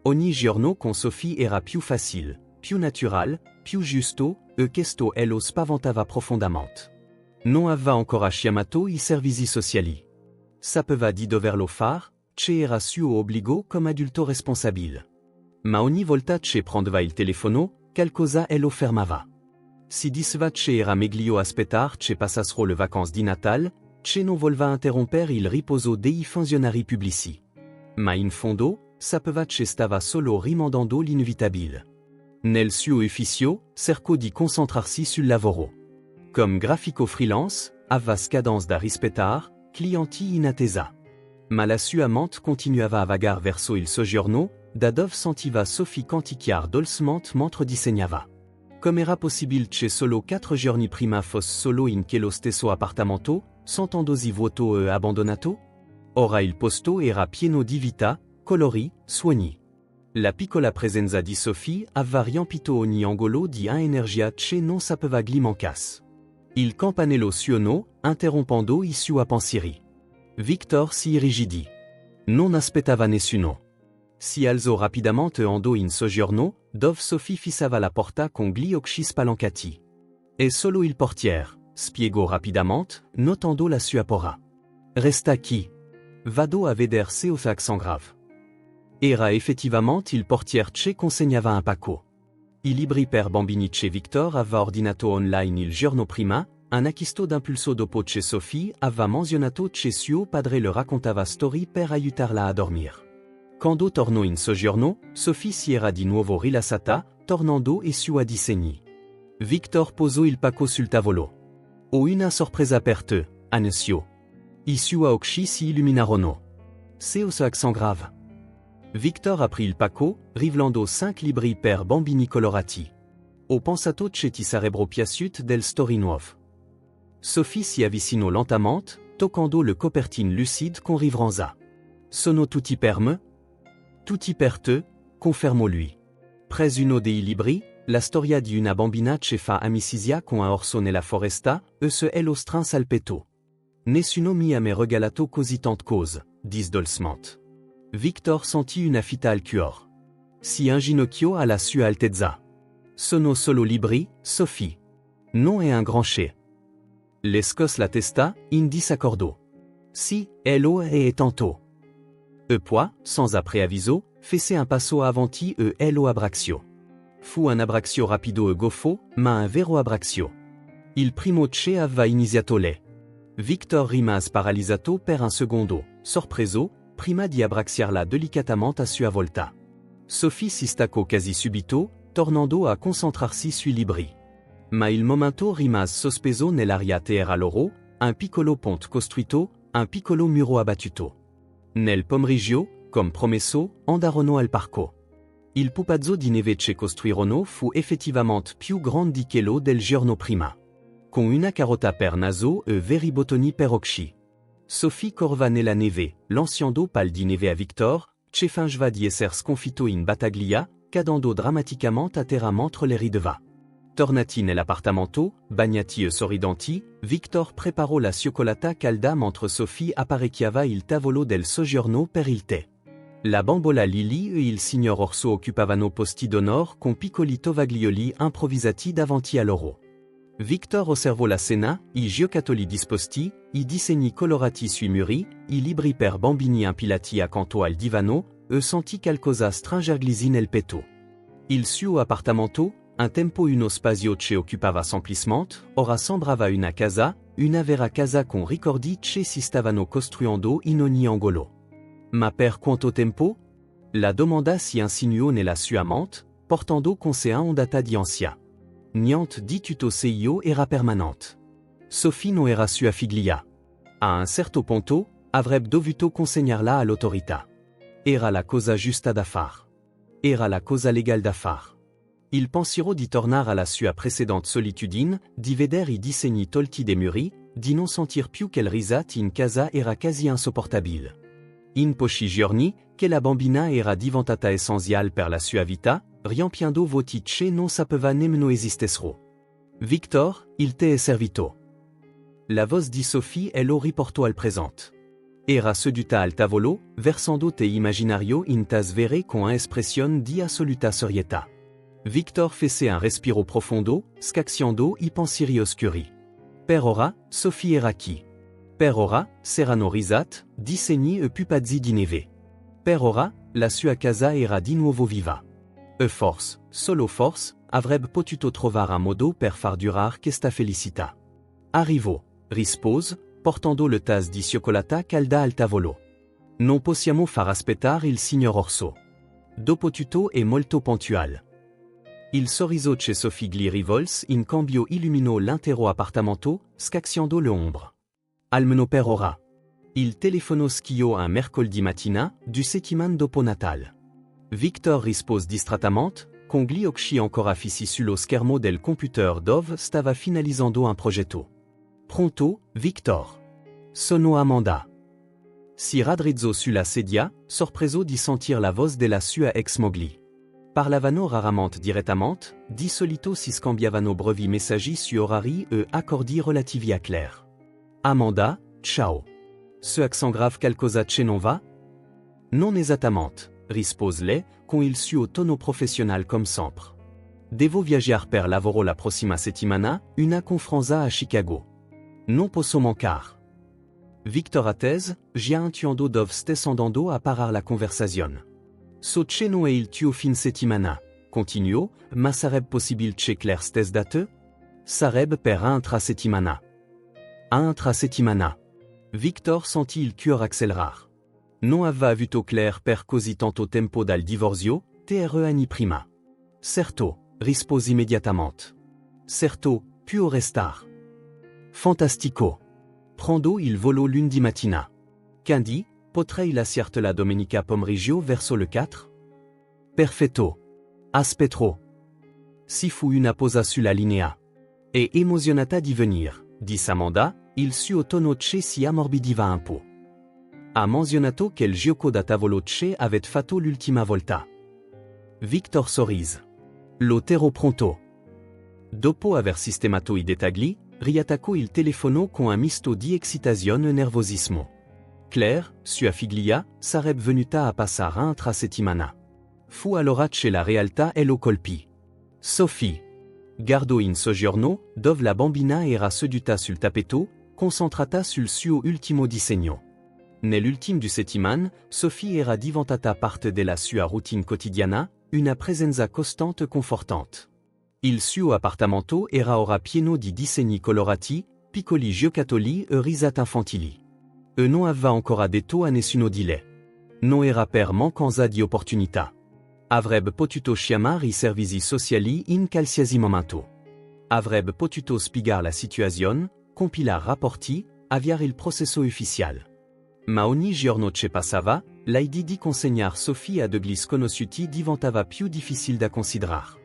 Ogni giorno con Sophie era più facile, più natural, più giusto, e questo lo spaventava profondamente. Non aveva ancora chiamato I servizi sociali. Sapeva di doverlo fare, che era suo obbligo come adulto responsabile. Ma ogni volta che prendeva il telefono, qualcosa lo fermava. Si diceva che era meglio aspettare che passassero le vacanze di Natal, che non voleva interrompere il riposo dei funzionari pubblici. Ma in fondo, sapeva stava solo rimandando l'inevitabile. Nel suo ufficio, cerco di concentrarsi sul lavoro. Comme grafico freelance, aveva scadenza da rispettare, clienti in attesa. Ma la sua mente continuava a vagar verso il soggiorno, da dove sentiva Sophie canticchiar dolcemente mentre disegnava. Come era possibile che solo 4 giorni prima fosse solo in quello stesso appartamento, sentendosi vuoto e abbandonato? Ora il posto era pieno di vita, colori, suoni. La piccola presenza di Sophie aveva riempito ogni angolo di un'energia che non sapeva gli mancasse. Il campanello suonò, interrompendo i suoi pensieri. Victor si irrigidì. Non aspettava nessuno. Si alzò rapidamente e andò in soggiorno, dove Sophie fissava la porta con gli occhi spalancati. E solo il portiere, spiegò rapidamente, notando la sua paura. Resta qui. Vado a veder se o fa accent grave. Era effettivamente il portiere che consegnava un pacco. I libri per bambini che Victor aveva ordinato online il giorno prima, un acquisto d'impulso dopo che Sophie aveva menzionato che suo padre le raccontava storie per aiutarla a dormir. Quando tornò in soggiorno, Sophie si era di nuovo rilassata, tornando i suoi disegni. Victor posò il pacco sul tavolo. Ho una sorpresa per te, annunziò. I suoi occhi si illuminarono. C'est un accent grave. Victor aprì il pacco, rivelando 5 libri per bambini colorati. Ho pensato che ti sarebbero piaciuti del storie nuove. Sophie si avvicinò lentamente, toccando le copertine lucide con riverenza. Sono tutti per me? Tutti per te, confermò lui. Près uno dei libri, la storia di una bambina che fa amicizia con un orso nella foresta, e se lo strin salpetto. Nessuno mi ha mai regalato così tante cose, dis dolcemente. Victor sentì una fitta al cuore. Si inginocchiò alla sua altezza. Sono solo libri, Sophie. Non è un grand chè. L'escos la testa, indi s'accordò. Si, hello e tanto. E poi, sans préaviso, fece un passo avanti e hello abbraccio. Fu un abbraccio rapido e goffo, ma un vero abbraccio. Il primo che aveva iniziato lei. Victor rimase paralizzato per un secondo, sorpreso, prima di abbracciarla delicatamente a sua volta. Sophie si staccò quasi subito, tornando a concentrarsi sui libri. Ma il momento rimase sospeso nell'aria terra loro, un piccolo ponte costruito, un piccolo muro abbattuto. Nel pomeriggio, come promesso, andarono al parco. Il pupazzo di neve che costruirono fu effettivamente più grande di quello del giorno prima. Con una carota per naso e veri bottoni per occhi. Sophie corva nella neve, lanciando pal di neve a Victor, che fingeva di esser sconfitto in battaglia, cadendo drammaticamente a terra mentre le rideva. Tornati nell'appartamento, bagnati e sorridenti, Victor preparò la cioccolata calda mentre Sophie apparecchiava il tavolo del soggiorno per il tè. La bambola Lily e il signor Orso occupavano posti d'onore con piccoli tovaglioli improvvisati davanti a loro. Victor osservò la cena, i giocattoli disposti, i disegni colorati sui muri, i libri per bambini impilati accanto al divano, e sentì qualcosa strangerglisi nel petto. Il suo appartamento, un tempo uno spazio che occupava semplicemente, ora sembrava una vera casa con ricordi che si stavano costruendo in ogni angolo. Ma per quanto tempo? La domanda si insinuò nella sua mente, portando con sé ondata di ansia. Niente di tutto seio era permanente. Sophie non era sua figlia. A un certo punto, avrebbe dovuto consegnarla all'autorità. Era la cosa giusta da fare. Era la cosa legale da fare. Il pensiero di tornare alla sua precedente solitudine, di vedere i disegni tolti dei muri, di non sentir più che il risate in casa era quasi insopportabile. In pochi giorni, che la bambina era diventata essenziale per la sua vita, riempiendo voti che non sapeva nemmeno esistessero. Victor, il tè è servito. La voce di Sophie lo riportò al presente. Era seduta al tavolo, versando tè immaginario in tas vere con espressione di assoluta serietà. Victor fece un respiro profondo, scacciando i pensieri oscuri. Per ora, Sophie era qui. Per ora, s'erano risate, disegni e pupazzi di neve. Per ora, la sua casa era di nuovo viva. E forse, solo forse, avrebbe potuto trovare un modo per far durar questa felicità. Arrivò, rispose, portando le tas di cioccolata calda al tavolo. Non possiamo far aspettare il signor Orso. Dopo tutto è molto puntual. Il sorriso c'è Sophie gli rivols in cambio illumino l'intero appartamento, scacciando le ombre. Almeno per ora. Il telefono schio un mercoledì mattina, du settimane dopo Natal. Victor rispose distrattamente, con gli occhi ancora fissi sullo schermo del computer dove stava finalizzando un progetto. Pronto, Victor? Sono Amanda. Si raddrizzò sulla sedia, sorpreso di sentir la voce della sua ex moglie. Parlavano raramente direttamente, di solito si scambiavano brevi messaggi su orari e accordi relativi a Claire. Amanda, ciao. Ce accent grave qualcosa ce non va? Non esattamente, rispose lei, con il suo tono professional come sempre. Devo viaggiare per lavoro la prossima settimana, una conferenza a Chicago. Non posso mancar. Victor attese, già intuendo dove stesse andando a parar la conversazione. So ce no è il tuo fin settimana, continuò, ma sarebbe possibile che Claire stesse da te? Sarebbe per un tra settimana. Un tra settimana. Victor sentì il cuore accelerar. Non aveva avuto Claire per così tanto tempo dal divorzio, 3 anni prima. Certo, rispose immediatamente. Certo, può restar. Fantastico. Prendo il volo lundi mattina. Quindi, potrei lasciarti la domenica pomeriggio verso le 4? Perfetto. Aspetterò. Si fu una pausa sulla linea. È emozionata di venire, disse Amanda, il suo tono c'è si ammorbidiva un po'. Ha menzionato che il gioco da tavolo c'è aveva fatto l'ultima volta. Victor sorrise. Lo terrò pronto. Dopo aver sistemato i dettagli, riattaccò il telefono con un misto di excitazione e nervosismo. Claire, sua figlia, sarebbe venuta a passare un tra settimana. Fu allora che la realtà e lo colpì. Sophie. Guardò in soggiorno, dove la bambina era seduta sul tappeto, concentrata sul suo ultimo disegno. Nell'ultimo du settimane, Sophie era diventata parte della sua routine quotidiana, una presenza costante e confortante. Il suo appartamento era ora pieno di disegni colorati, piccoli giocattoli e risate infantili. E non aveva ancora detto a nessuno di lei. Non era per mancanza di opportunità. Avrebbe potuto chiamare i servizi sociali in qualsiasi momento. Avrebbe potuto spiegare la situazione, compilare rapporti, avviare il processo ufficiale. Ma ogni giorno che passava, l'idea di consegnare Sophie a degli sconosciuti diventava più difficile da considerare.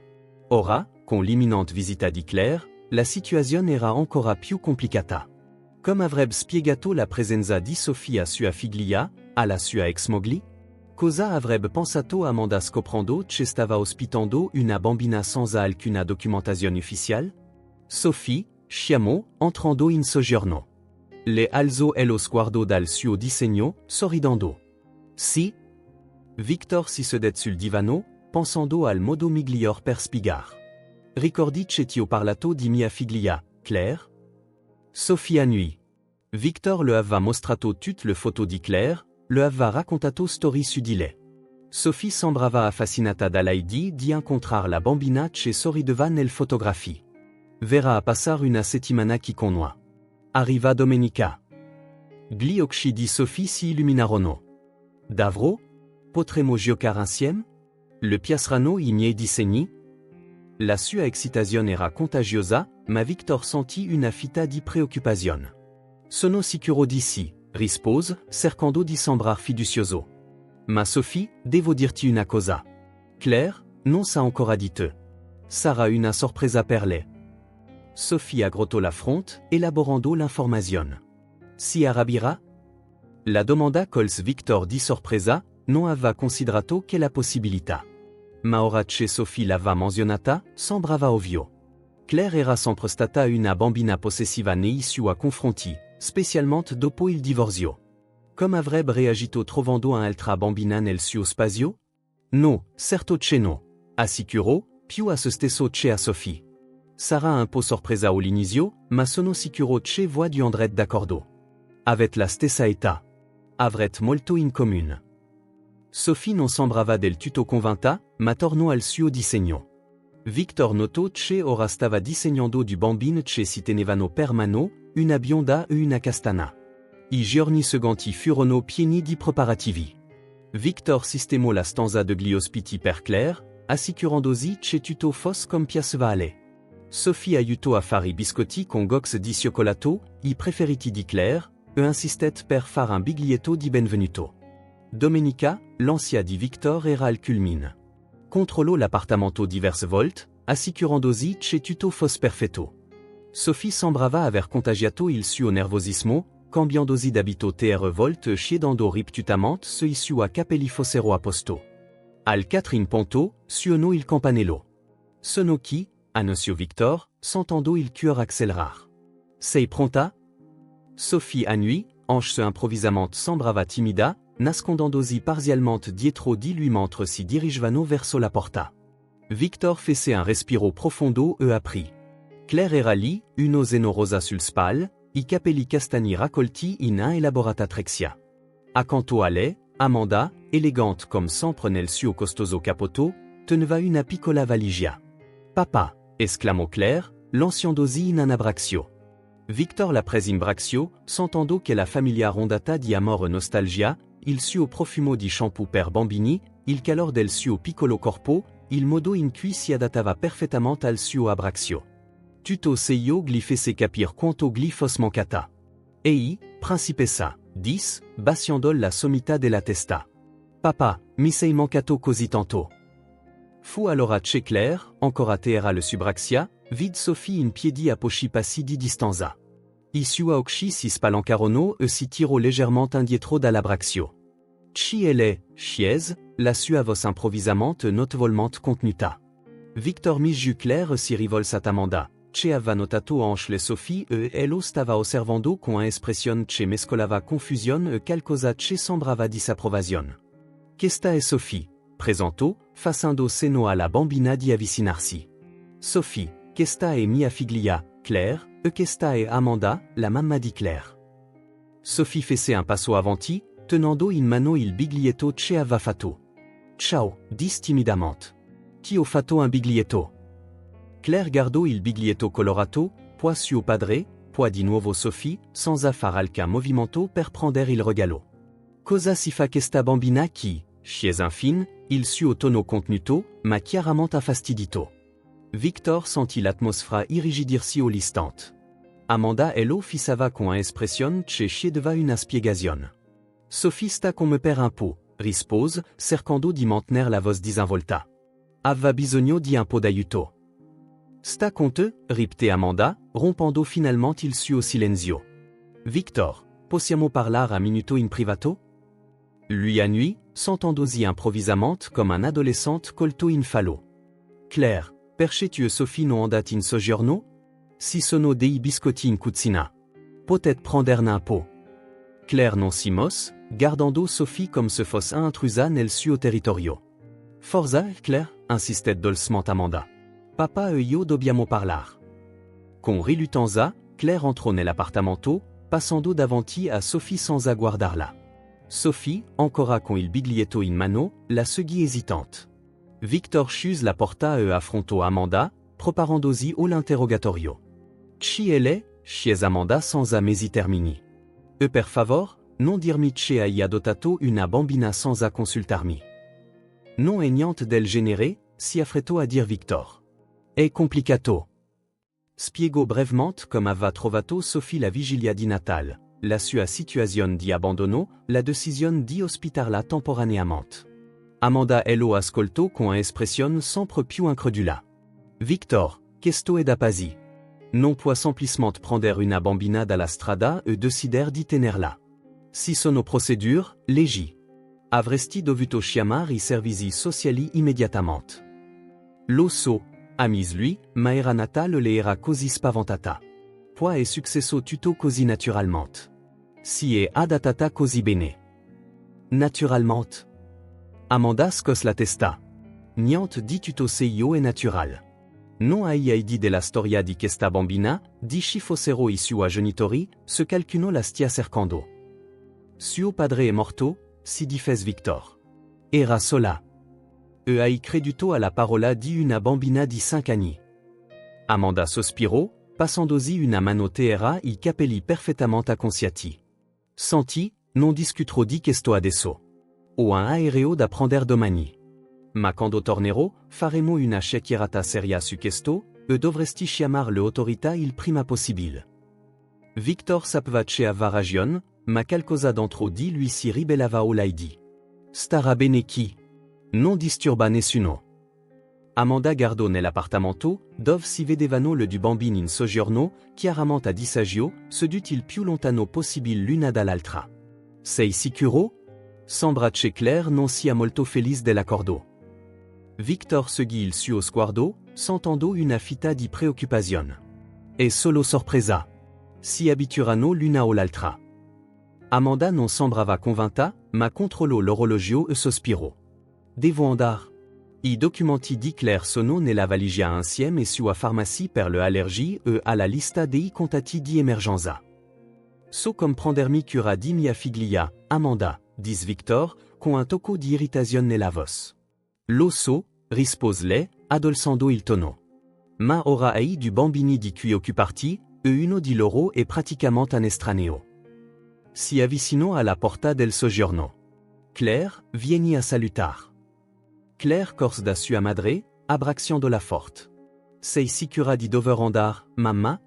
Ora, con l'imminente visita di Claire, la situazione era ancora più complicata. Come avrebbe spiegato la presenza di Sophie a sua figlia, alla sua ex moglie? Cosa avrebbe pensato Amanda scoprendo che stava ospitando una bambina senza alcuna documentazione ufficiale? Sophie, chiamò, entrando in soggiorno. Le alzò e lo sguardo dal suo disegno, sorridendo. Sì? Victor si sedette sul divano, pensando al modo miglior per spiegare. Ricordi che ti ho parlato di mia figlia, Claire? Sophie annui. Victor le aveva mostrato tutte le foto di Claire, le aveva raccontato storie su di lei. Sophie sembrava affascinata dall'idea di incontrare la bambina che sorrideva nelle fotografie. Verrà a passare una settimana qui con noi. Arriva domenica. Gli occhi di Sophie si illuminarono. Davvero? Potremmo giocare insieme? Le piaceranno i miei disegni? La sua excitazione era contagiosa, ma Victor sentì una fita di preoccupazione. Sono sicuro di sì, rispose, cercando di sembrar fiducioso. Ma Sophie, devo dirti una cosa. Claire, non sa ancora di te. Sarà una sorpresa per lei. Sophie aggrottò la fronte, elaborando l'informazione. Si arrabierà? La domanda cols Victor di sorpresa, non aveva considerato che la possibilità. Ma ora che Sophie l'aveva menzionata, sembrava ovvio. Claire era sempre stata una bambina possessiva nei sui confronti, specialmente dopo il divorzio. Come avrebbe reagito trovando un'altra bambina nel suo spazio? No, certo che no. Assicurò, più a se stesso che a Sophie. Sarà un po' sorpresa all'inizio, ma sono sicuro che voi andrete d'accordo. Avete la stessa età. Avrete molto in comune. Sophie non sembrava del tutto convinta, ma tornò al suo disegno. Victor notò che ora stava disegnando du bambine che si tenevano per mano, una bionda e una castana. I giorni seguenti furono pieni di preparativi. Victor sistemò la stanza degli ospiti per Claire, assicurandosi che tutto fosse come piaceva a lei. Sophie aiutò a fare I biscotti con gox di cioccolato, I preferiti di Claire, e insistet per fare un biglietto di benvenuto. Domenica, l'ansia di Victor era al culmine. Controllò l'appartamento diverse volte, assicurandosi che tutto fosse perfetto. Sophie sembrava aver contagiato il suo nervosismo, cambiandosi d'abito TR volte schiedando ripetutamente se I suoi capelli fossero a posto. Al Catherine Ponto, suonò il campanello. Sonò chi, annunziò Victor, sentendo il cuore accélérar. Sei pronta? Sophie annui, anche improvisamente sembrava timida, nascondandosi parzialmente dietro di lui mentre si dirigevano verso la porta. Victor fece un respiro profondo e aprì. Claire era lì, uno seno rosa sul spal, I capelli castani raccolti in un'elaborata treccia. Accanto a lei, Amanda, elegante come sempre nel suo costoso cappotto, teneva una piccola valigia. Papa, esclamò Claire, lanciandosi in un abbraccio. Victor la prese in braccio, sentendo che la famiglia rondata di amore nostalgia, il suo profumo di shampoo per bambini, il calore del suo piccolo corpo, il modo in cui si adattava perfettamente al suo abbraccio. Tutto seio gli fece capire quanto gli fosse mancata. Ei, principessa, dis, baciando la sommità della testa. Papa, mi sei mancato così tanto. Fu allora che Claire, ancora terra le subraxia, vide Sophie in piedi a pochi passi di distanza. I suoi occhi si spalancarono e si tirò leggermente indietro dall'abbraccio. Ci elle, chiese, la sua voce improvvisamente notevolmente contenuta. Victor misgiù Claire si rivolse ad Amanda, che aveva notato anche le Sophie e ello stava osservando con un'espressione che mescolava confusione e qualcosa che sembrava disapprovazione. Questa è Sophie, presentò, facendo seno alla bambina di avvicinarsi. Sophie, questa è mia figlia, Claire, e questa è Amanda, la mamma di Claire. Sophie fece un passo avanti, tenendo in mano il biglietto che aveva fatto. Ciao, disse timidamente. Ti ho fatto un biglietto. Claire guardò il biglietto colorato, poi suo padre, poi di nuovo Sophie, senza fare alcun movimento per prendere il regalo. Cosa si fa questa bambina qui, chiese infine, il suo tono contenuto, ma chiaramente affastidito. Victor sentit l'atmosfera irrigidirsi all'istante. Amanda ello fissava con un'espressione che chiedeva una spiegazione. Sophie sta come per un po', rispose, cercando di mantenere la voce disinvolta. Aveva bisogno di un po' d'aiuto. Sta con te, ripete Amanda, rompendo finalmente il suo silenzio. Victor, possiamo parlare un minuto in privato? Lui annui, sentendosi improvvisamente comme un adolescente colto in fallo. Claire, perché tu e Sophie non andate in soggiorno? Si sono dei biscotti in cucina. Peut-être prenderne un po'. Claire non si mosse, guardando Sophie comme se fosse intrusa nel suo territorio. Forza, Claire, insistait dolcement Amanda. Papa e io dobbiamo parlar. Con riluttanza, Claire entrò nell'appartamento, passando davanti a Sophie senza guardarla. Sophie, ancora con il biglietto in mano, la seguì hésitante. Victor chiuse la porta e affrontò Amanda, preparandosi all'interrogatorio. Chi elle, chiese Amanda senza mesi termini. E per favor, non dirmi che hai adottato una bambina senza consultarmi. Non è niente del genere, si affrettò a dire Victor. È complicato. Spiegò brevemente come aveva trovato Sophie la vigilia di Natale, la sua situazione di abbandono, la decisione di ospitarla temporaneamente. Amanda ello ascoltò con un'espressione sempre più incredula. Victor, questo è da pazzi. Non può semplicemente prendere una bambina dalla strada e decidere di tenerla. Si sono procedure, leggi. Avresti dovuto chiamare I servizi sociali immediatamente. Lo so, ammise lui, ma era Natale le era così spaventata. Poi è successo tutto così naturalmente. Si è adattata così bene. Naturalmente. Amanda scosse la testa. Niente di tutto seio e natural. Non hai idea della storia di questa bambina, di ci fossero I suoi genitori, se qualcuno la stia cercando. Suo padre è morto, si difese Victor. Era sola. E hai creduto alla parola di una bambina di 5 anni. Amanda sospirò, passandosi una mano terra I capelli perfettamente acconciati. Senti, non discutro di questo adesso. O un aereo da prender domani. Ma quando tornerò, faremo una chiacchierata seria su questo, e dovresti chiamar le autorità il prima possibile. Victor sapeva che aveva ragione, ma qualcosa dentro di lui si ribellava o lady. Starà bene chi? Non disturba nessuno. Amanda guardò nell'appartamento, dove si vedevano le due bambini in soggiorno, chiaramente a disagio, seduti il più lontano possibile l'una dall'altra. Sei sicuro? Sembra che Claire non sia molto felice dell'accordo. Victor seguì il suo sguardo, sentendo una fita di preoccupazione. È solo sorpresa. Si abitueranno l'una o l'altra. Amanda non sembrava convinta, ma controllò l'orologio e sospirò. Devo andare. I documenti di Claire sono nella valigia insieme sua farmacie per le allergie e alla lista dei contatti di emergenza. So comprendermi cura di mia figlia, Amanda, disse Victor, con un tocco di irritazione nella voce. Lo so, rispose lei, addolcendo il tono. Ma ora hai du bambini di cui occuparti, e uno di loro è praticamente un estraneo. Si avvicinò alla porta del soggiorno. Claire, vieni a salutar. Claire corse da sua madre, abbracciando la forte. Sei sicura di dover andare, mamma?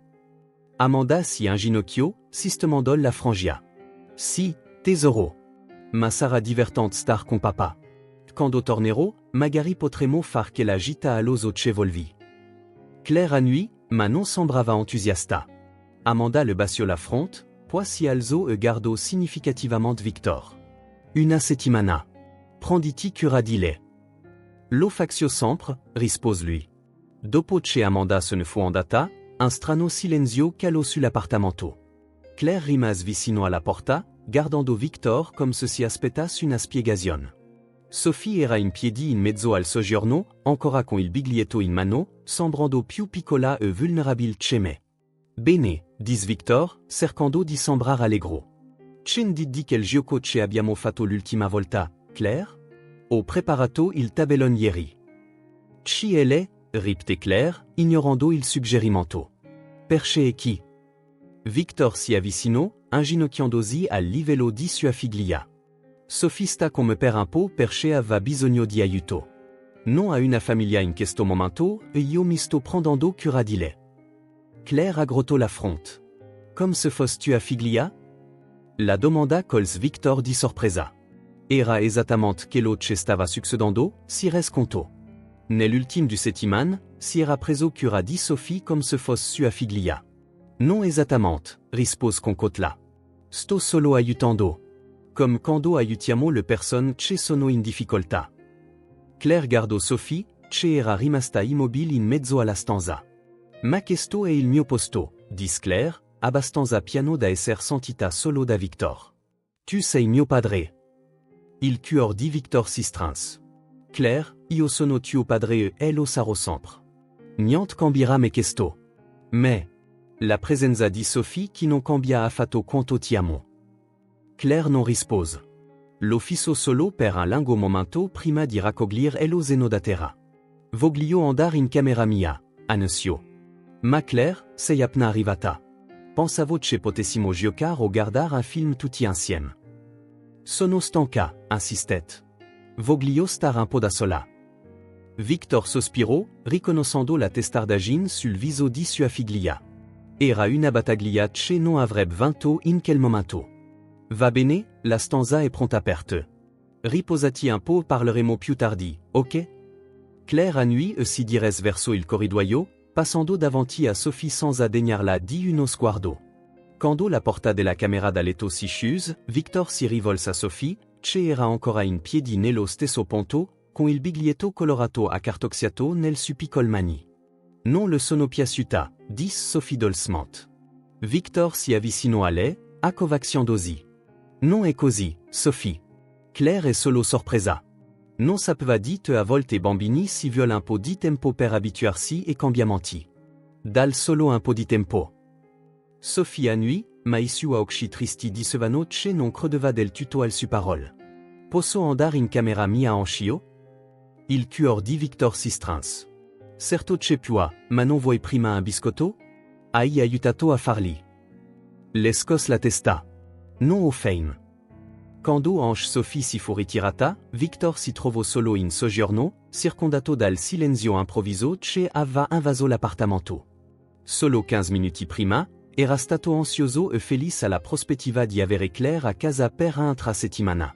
Amanda si inginocchiò, sistemando la frangia. Si, tesoro. Ma sarà divertente star con papa. Quando tornerò, magari potremo far che la gita all'oso ce volvi. Claire annui, ma non sembrava entusiasta. Amanda le baciò la fronte, poi si alzò e guardò significativamente Victor. Una settimana. Prenditi cura di lei. Lo faccio sempre, rispose lui. Dopo che Amanda se ne fu andata, un strano silenzio calò sull'appartamento. Claire rimase vicino alla porta, guardando Victor come se si aspettasse una spiegazione. Sophie era in piedi in mezzo al soggiorno, ancora con il biglietto in mano, sembrando più piccola e vulnerabile che me. Bene, disse Victor, cercando di sembrare allegro. C'è di quel gioco che abbiamo fatto l'ultima volta, Claire? Ho preparato il tabellone ieri. Chi è lei? Ripete Claire, ignorando il suggerimento. Perché e chi? Victor si avvicinò, inginocchiandosi al livello di sua figlia. Sophie sta come per un po' perché aveva bisogno di aiuto. Non ha una famiglia in questo momento e io mi sto prendendo cura di lei. Claire aggrottò la fronte. Come se fosse tua figlia? La domanda colse Victor di sorpresa. Era esattamente quello che stava succedendo, si rescontò. Nell'ultime du settimane, si era preso cura di Sophie come se fosse sua figlia. Non esattamente, rispose con cotla. Sto solo aiutando. Come quando aiutiamo le persone che sono in difficoltà. Claire guardò Sophie, che era rimasta immobile in mezzo alla stanza. Ma questo è il mio posto, disse Claire, abbastanza piano da essere sentita solo da Victor. Tu sei mio padre. Il cuore di Victor si strinse. Claire, io sono tuo padre e lo sarò sempre. Niente cambierà me questo. Mais, la presenza di Sophie che non cambia affatto quanto ti amo. Claire non rispose. Lo fisso solo per un lungo momento prima di raccogliere lo seno da terra. Voglio andare in camera mia, annunziò. Ma Claire, sei appena arrivata. Pensavo che potessimo giocare o guardare un film tutti insieme. Sono stanca, insistette. Voglio stare un po' da sola. Victor sospirò, riconoscendo la testardaggine sul viso di sua figlia. Era una battaglia che non avrebbe vinto in quel momento. Va bene, la stanza è pronta per te. Riposati un po', parleremo più tardi, ok? Claire annui e si diresse verso il corridoio, passando davanti a Sophie sans adegnarla di uno sguardo. Quando la porta della camera da letto si chiuse, Victor si rivolse a Sophie, che era ancora in piedi nello stesso punto, con il biglietto colorato accartocciato nel suo piccolo mani. Non le sono piaciuta, disse Sophie dolcemente. Victor si avvicinò a lei, accovacciandosi. Non è così, Sophie. Claire è solo sorpresa. Non sapeva di te a volte bambini si vuole un po' di tempo per abituarsi e cambiamenti. Dal solo un po' di tempo. Sophie annui, ma i suoi occhi tristi dicevano che non credeva del tutto al sue parole. Posso andare in camera mia anch'io? Il cuore di Victor si strinse. Certo che puoi, ma non vuoi prima un biscotto? Hai aiutato a farli. Le scosse la testa. non au fame. Quando anche Sophie si fu ritirata, Victor si trovò solo in soggiorno, circondato dal silenzio improvviso che aveva invaso l'appartamento. Solo 15 minuti prima, era stato ansioso e felice alla prospettiva di avere Claire a casa per un'altra settimana.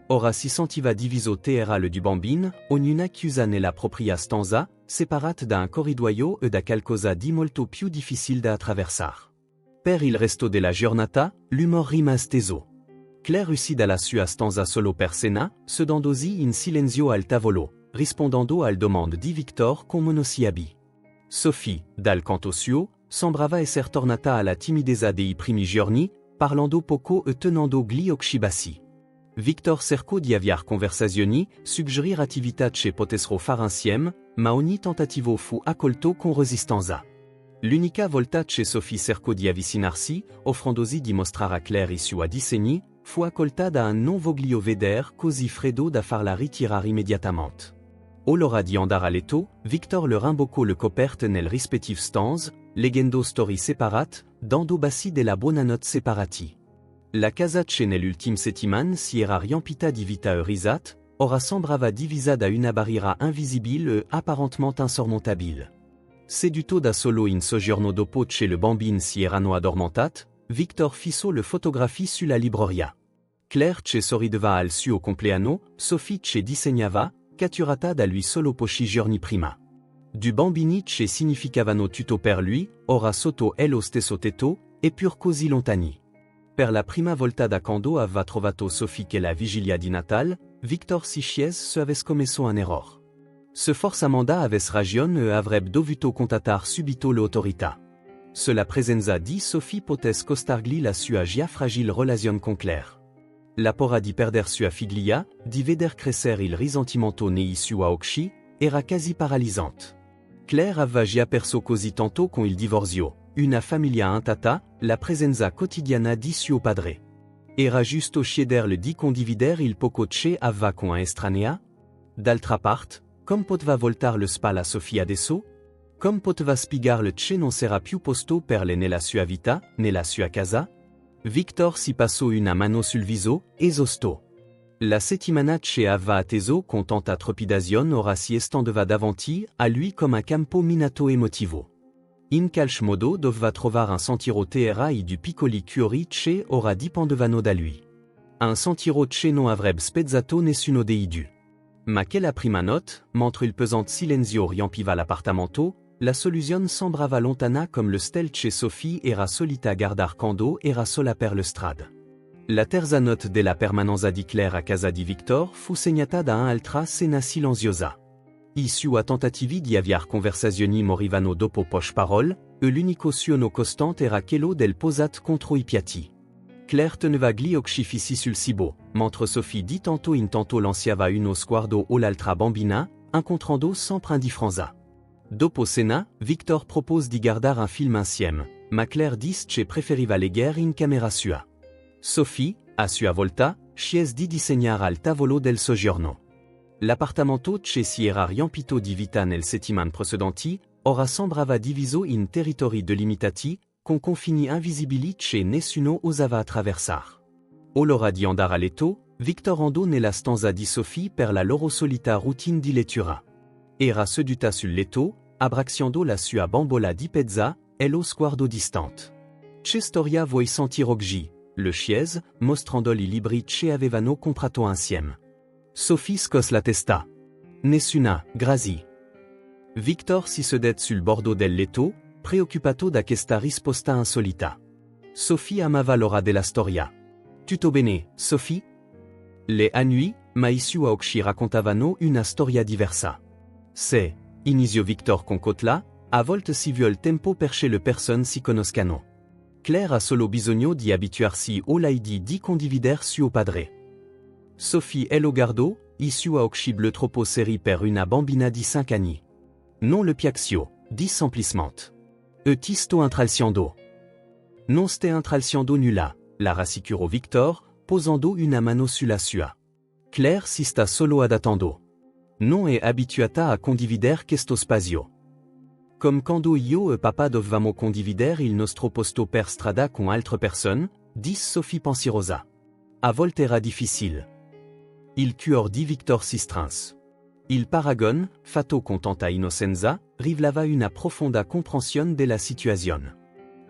Ora si sentiva diviso tra le du bambin, ognuna chiusa nella propria stanza, separata da un corridoio e da qualcosa di molto più difficile da attraversare. Per il resto della giornata, l'umor rimase teso. Claire uscì dalla sua stanza solo per cena, sedendosi in silenzio al tavolo, rispondendo alle domande di Victor con monosillabi. Sophie, dal canto suo, sembrava essere tornata alla timidezza dei primi giorni, parlando poco e tenendo gli occhi bassi. Victor cercò di avviare conversazioni, suggerire attività che potessero fare insieme, ma ogni tentativo fu accolto con resistenza. L'unica volta che Sophie cercò di avvicinarsi, offrendosi di mostrare a Claire i suoi disegni, fu accolta da un non voglio veder così freddo da farla ritirare immediatamente. O l'ora di andare a letto, Victor le rimboccò le coperte nel rispettive stanze, leggendo storie separate, dando bassi della buonanotte separati. La casa che nell'ultime settimane si era riempita di vita e risate, ora sembrava divisa da una barriera invisibile e apparentement insormontabile. Seduto da solo in soggiorno dopo che le bambine si erano addormentate, Victor fissò le fotografie sulla libreria. Claire che sorrideva al suo compleanno, Sophie che disegnava, catturata da lui solo pochi giorni prima. Du bambini che significavano tutto per lui, ora sotto ello stesso tetto, e pur così lontani. Per la prima volta da quando aveva trovato Sophie che la vigilia di Natale, Victor si chiese se avesse commesso un errore. Se forcamanda avesse ragione e avrebbe dovuto contattare subito le autorità. Se la presenza di Sophie potesse costargli la sua già fragile relazione con Claire. La paura di perder sua figlia, di veder crescere il risentimento nei suoi occhi, era quasi paralizzante. Claire aveva già perso così tanto con il divorzio, una famiglia intata, la presenza quotidiana di suo padre. Era giusto chiederle di condividere il poco che aveva con un estranea? D'altra parte, come poteva voltare le spalle a Sophie adesso? Come poteva spiegarle che non sarà più posto per lei nella sua vita, nella sua casa? Victor si passò una mano sul viso, esausto. La settimana che aveva atteso con tanta trepidazione ora si estendeva davanti a lui come un campo minato emotivo. In qualche modo doveva trovare un sentiero tra i du piccoli cuori che ora dipendevano da lui. Un sentiero che non avrebbe spezzato nessuno dei due. Ma che la prima notte, mentre il pesante silenzio riempiva l'appartamento, la soluzione sembrava lontana come le stelle che Sophie era solita guardare quando era sola per le strade. La terza notte della permanenza di Claire a casa di Victor fu segnata da un'altra cena silenziosa. I suoi tentativi di avviare conversazioni morivano dopo poche parole, e l'unico suono costante era quello del posato contro i piatti. Claire teneva gli occhi fissi sul cibo, mentre Sophie di tanto in tanto lanciava uno sguardo o l'altra bambina, incontrando sempre indifferenza. Dopo cena, Victor propose di guardare un film insieme, ma Claire disse che preferiva leggere in camera sua. Sophie, a sua volta, scese di disegnare al tavolo del soggiorno. L'appartamento che si era riempito di vita nelle settimane precedenti, ora sembrava diviso in territori delimitati, con confini invisibili che nessuno osava attraversare. O l'ora di andare a letto, Victor andò nella stanza di Sophie per la loro solita routine di lettura. Era seduta sul letto, abbracciando la sua bambola di pezza, e lo sguardo distante. Che storia vuoi sentire oggi? Le chiese, mostrando i libri che avevano comprato insieme. Sophie scose la testa. Nessuna, grazie. Victor si sedette sul bordo del letto, preoccupato da questa risposta insolita. Sophie amava l'ora della storia. Tutto bene, Sophie? Le annui, ma i suoi occhi raccontavano una storia diversa. Se, iniziò Victor con cotla, a volte si vuole tempo perché le persone si conoscano. Claire ha solo bisogno di abituarsi all'idea di condividere suo padre. Sophie e lo guardò, i suoi occhi bleu troppo seri per una bambina di 5 anni. Non le piaccio, dis semplicemente. E ti sto intralciando. Non ste intralciando nulla, la rassicurò Victor, posando una mano sulla sua. Claire si sta solo adattando. Non è abituata a condividere questo spazio. Come quando io e papà dovevamo condividere il nostro posto per strada con altre persone, dis Sophie pensirosa. A volterra difficile. Il cuor di Victor Sistrins. Il paragon, fatto contenta innocenza, rivlava una profonda comprensione della situazione.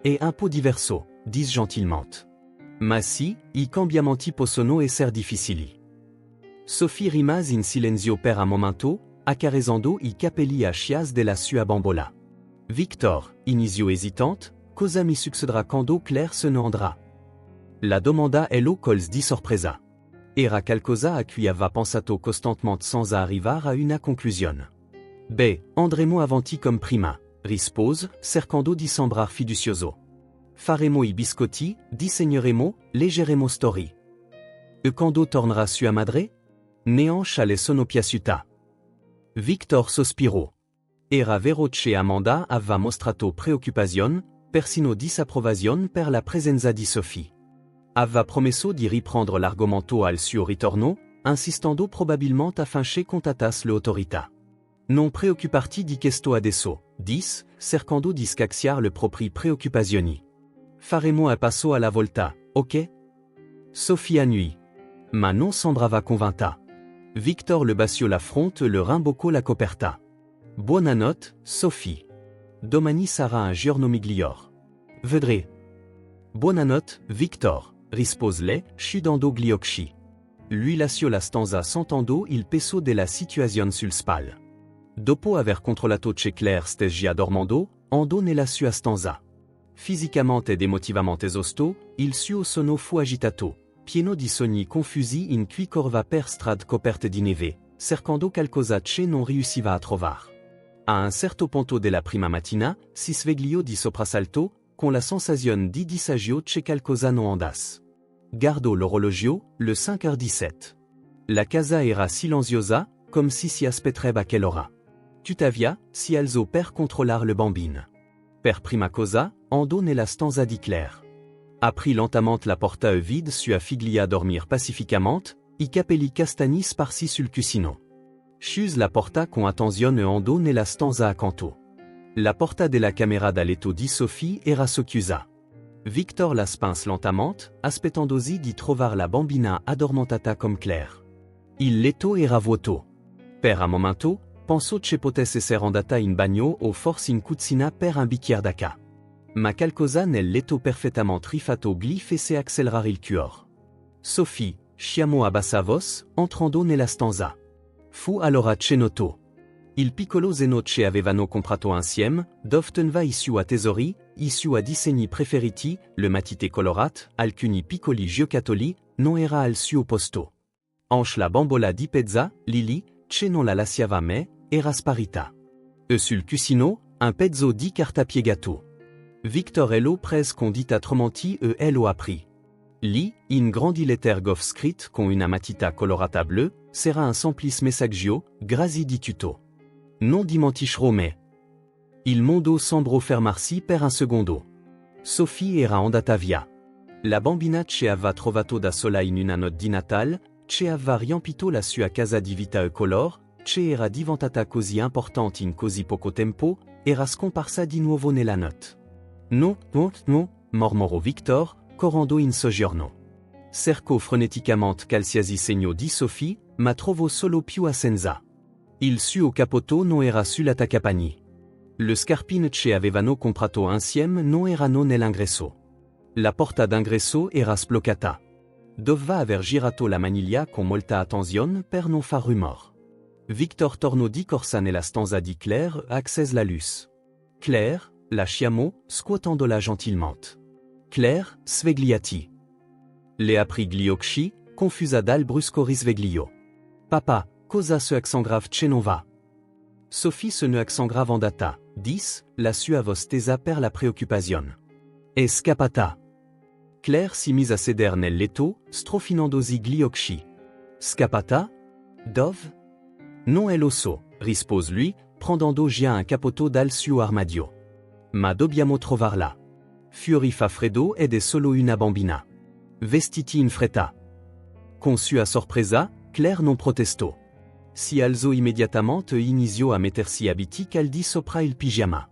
E un po' diverso, dis gentilmente. Ma si, I cambiamenti possono essere difficili. Sophie rimase in silenzio per un momento, accarezzando I capelli a chias della sua bambola. Victor, iniziò hésitante, cosa mi succederà quando Claire se ne andrà? La domanda Ello cols di sorpresa. Era qualcosa a cui aveva pensato costantemente senza arrivare a una conclusione. Beh, andremo avanti come prima, rispose, cercando di sembrar fiducioso. Faremo I biscotti, disegneremo, leggeremo storie. E quando tornerà sua madre? Neanche alle sono piaciuta. Victor sospirò. Era vero che Amanda aveva mostrato preoccupazione, persino disapprovazione per la presenza di Sophie. Aveva promesso di riprendere l'argomento al suo ritorno, insistendo probabilmente afin che contattasse le autorità. Non preoccuparti di questo adesso, dis, cercando di scacciare le proprie preoccupazioni. Faremo a passo alla volta, ok? Sophie annui. Ma non sembrava convinta. Victor le baciò la fronte e le rimboccò la coperta. Buonanotte, Sophie. Domani sarà un giorno miglior. Vedré. Buonanotte, Victor, rispose lei, chiudendo gli occhi. Lui lasciò la stanza sentendo il peso della situazione sul spalle. Dopo aver controllato che Claire stesse dormendo, andò nella sua stanza. Fisicamente ed emotivamente esausto, il suo sonno fu agitato, pieno di sogni confusi in cui corva per strade coperte di neve, cercando qualcosa che non riusciva a trovar. A un certo punto della prima mattina, si svegliò di soprassalto, con la sensazione di disagio che qualcosa non andasse. Guardò l'orologio, le 5h17. La casa era silenziosa, comme si aspetterebbe quell'ora. Tuttavia, si alzò per controllare le bambine. Per prima cosa, andò nella stanza di Claire. Aprì lentamente la porta e vide sua figlia dormir pacificamente, I capelli castani sparsi sul cuscino. Chiuse la porta con attenzione e andò nella stanza accanto. La porta della camera da letto di Sophie era socchiusa. Victor la spinse lentamente, aspettandosi di trovare la bambina addormentata come Claire. Il letto era vuoto. Per un momento, pensò che potesse essere andata in bagno o forse in cucina per un bicchiere d'acqua. Ma qualcosa nel letto perfettamente rifatto gli fece accelerare il cuore. Sophie, chiamò a bassa voce, entrando nella stanza. Fu allora che notò. Il piccolo zeno che avevano comprato insieme, dove teneva I suoi tesori, I suoi disegni preferiti, le matite colorate, alcuni piccoli giocattoli, non era al suo posto. Anche la bambola di pezza, Lily, che non la lasciava mai, era sparita. E sul cuscino, un pezzo di cartapiegato. Victor Ello prese con dita trementi e Ello aprì. Lì, in grandi lettere goff scritte con una matita colorata bleue, c'era un semplice messaggio, grazie di tutto. Non dimenticherò mai. Il mondo sembrò fermarsi per un secondo. Sophie era andata via. La bambina che aveva trovato da sola in una notte di Natale, che aveva riempito la sua casa di vita e color, che era diventata così importante in così poco tempo, era scomparsa di nuovo nella notte. No, mormorò Victor, correndo in soggiorno. Cercò freneticamente qualsiasi segno di Sophie, ma trovò solo più assenza. Il suo cappotto non era sull'attaccapanni. Le scarpine che avevano comprato insieme non erano nell'ingresso. La porta d'ingresso era sbloccata. Doveva aver girato la maniglia con molta attenzione per non far rumore. Victor tornò di corsa nella stanza di Claire e accese la luce. Claire, la chiamò, scuotandola gentilmente. Claire, svegliati. Le aprì gli occhi, confusa dal brusco risveglio. Papa, cosa se accent grave che non va? Sophie se ne accent grave andata, dis, la sua voce tesa per la preoccupazione. È scappata. Claire si mise a sedere nel letto, strofinandosi gli occhi. Scappata? Dove? Non è lo so, rispose lui, prendendo già un cappotto dal suo armadio. Ma dobbiamo trovarla. Fuori fa freddo ed è solo una bambina. Vestiti in fretta. Con sua sorpresa, Claire non protestò. Si alzò immediatamente e iniziò a mettersi abiti caldi sopra il pigiama.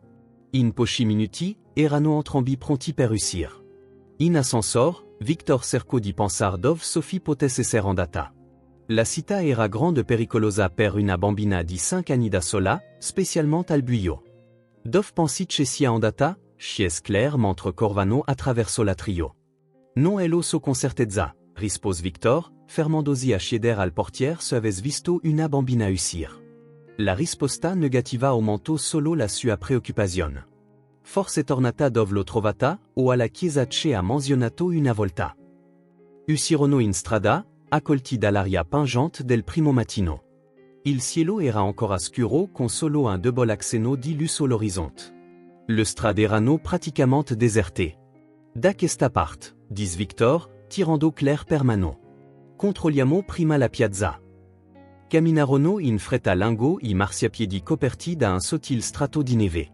In pochi minuti, erano entrambi pronti per uscire. In ascensor, Victor cerco di pensar dove Sophie potesse essere andata. La città era grande pericolosa per una bambina di 5 anni da sola, specialmente al buio. Dove pensi che sia andata? Chiese Claire mentre Corvano attraversò la trio. Non elo so con certezza, rispose Victor, fermandosi a chieder al portiere se avesse visto una bambina uscir. La risposta negativa aumentò solo la sua preoccupazione. Forse tornata dove lo trovata, o alla chiesa che ha menzionato una volta. Uscirono in strada, accolti dall'aria pungente del primo mattino. Il cielo era ancora scuro con solo un debole accenno di luce all'orizzonte. Le strade erano praticamente deserte. Da questa parte, dis Victor, tirando Claire per mano. Controlliamo prima la piazza. Camminarono in fretta lungo I marciapiedi coperti da un sottile strato di neve.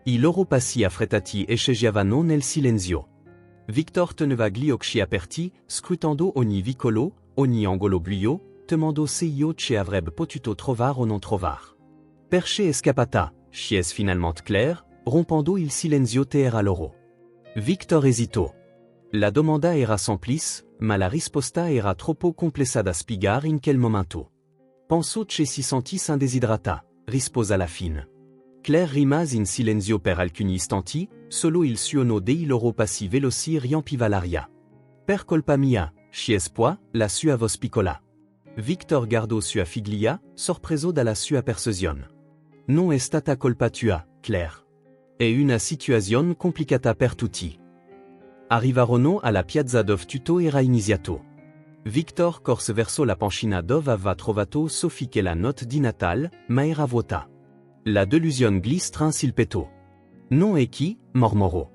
I loro passi affrettati echeggiavano nel silenzio. Victor teneva gli occhi aperti, scrutando ogni vicolo, ogni angolo buio, temendo se io ci avrebbe potuto trovare o non trovare. Perché è scappata, chiese finalmente Claire, rompendo il silenzio tra loro. Victor esitò. La domanda era semplice, ma la risposta era troppo complessa da spiegare in quel momento. Penso che si sentisse indesiderata, rispose alla fine. Claire rimase in silenzio per alcuni istanti, solo il suono dei loro passi veloci riempiva l'aria. Per colpa mia, chiese poi, la sua voce piccola. Victor guardò sua figlia, sorpreso dalla sua persuasione. Non è stata colpa tua, Claire. È una situazione complicata per tutti. Arrivarono alla piazza dove tutto era iniziato. Victor corse verso la panchina dove aveva trovato Sophie che la notte di Natale, ma era vuota. La delusione gli strinse il petto. Non è chi, mormorò.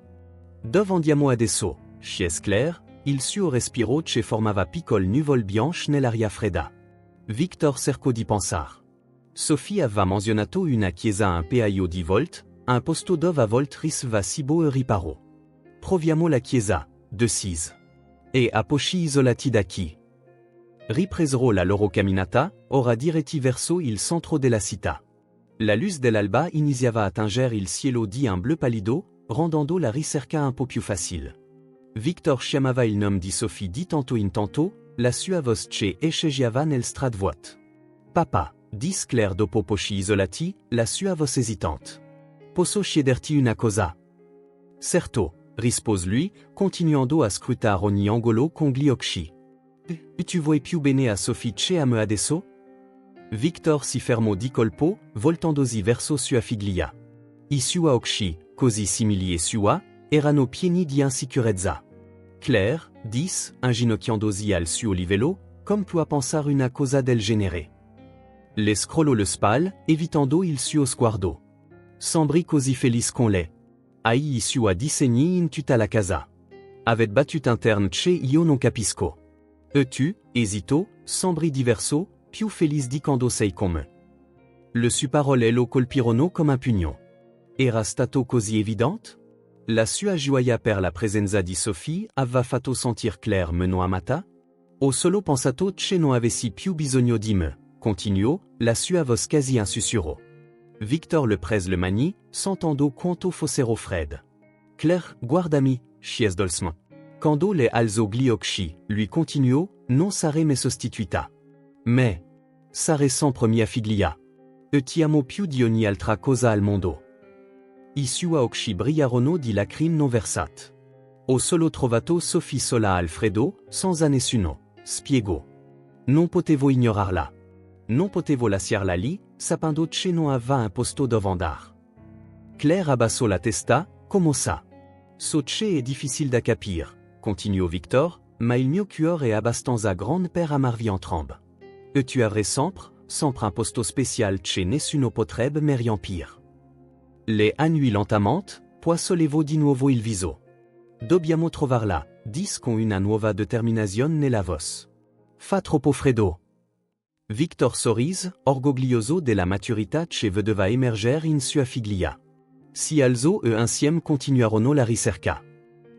Dove andiamo adesso? Chiese Claire, il suo respiro che formava piccole nuvole bianche nell'aria fredda. Victor cercò di pensare. Sophie aveva menzionato una chiesa a un paio di volte, un posto dove a volte riceveva cibo e riparo. Proviamo la chiesa, decise. E a pochi isolati da chi. Ripresero la loro camminata, ora diretti verso il centro della città. La luce dell'alba iniziava a tingere il cielo di un blu pallido, rendendo la ricerca un po' più facile. Victor chiamava il nome di Sophie di tanto in tanto, la sua voce che echeggiava nel strat vuoto. Papa, dis Claire dopo pochi isolati, la sua voce esitante. Posso chiederti una cosa? Certo, rispose lui, continuando a scrutare ogni angolo con gli occhi. Tu vuoi più bene a Sophie che a me adesso? Victor si fermò di colpo, voltandosi verso sua figlia. I suoi occhi, così simili e sua, erano pieni di insicurezza. Claire, dis, inginocchiandosi al suo livello, come può pensare una cosa del genere. Le scrollò le spalle, evitando il suo sguardo. Sembri così felice con lei. Ai i suoi disegni in tutta la casa. Avete battute interne che io non capisco. E tu, esito, sembri diverso, più felice di quando sei con me. Le sue parole lo colpirono come un pugno. Era stato così evidente? La sua gioia per la presenza di Sophie aveva fatto sentir Claire meno amata? O solo pensato che non avessi più bisogno di me, continuò, la sua voce quasi in sussurro. Victor le prese le mani, sentendo quanto fossero fredde. Claire, guardami, chiese dolcement. Quando le alzò gli occhi, lui continuò, non sarei me sostituita. Me. Sarei sempre mia figlia. E ti amo più di ogni altra cosa al mondo. I suoi occhi brillarono di lacrime non versate. Ho solo trovato Sophie sola al freddo, senza nessuno, spiegò. Non potevo ignorarla. Non potevo lasciarla lì, sapendo che non aveva un posto dove andare. Claire abbassò la testa, come ça. So che è difficile da capire, continuò Victor, ma il mio cuore è abbastanza grande per amarvi entrambe. E tu avrai sempre un posto special che nessuno potrebbe me riempire. Le annui lentamente, poi sollevò di nuovo il viso. Dobbiamo trovarla, dis con una nuova determinazione nella voce. Fa troppo freddo. Victor sorrise, orgoglioso della maturità che vedeva emergere in sua figlia. Si alzò e insieme continuarono la ricerca.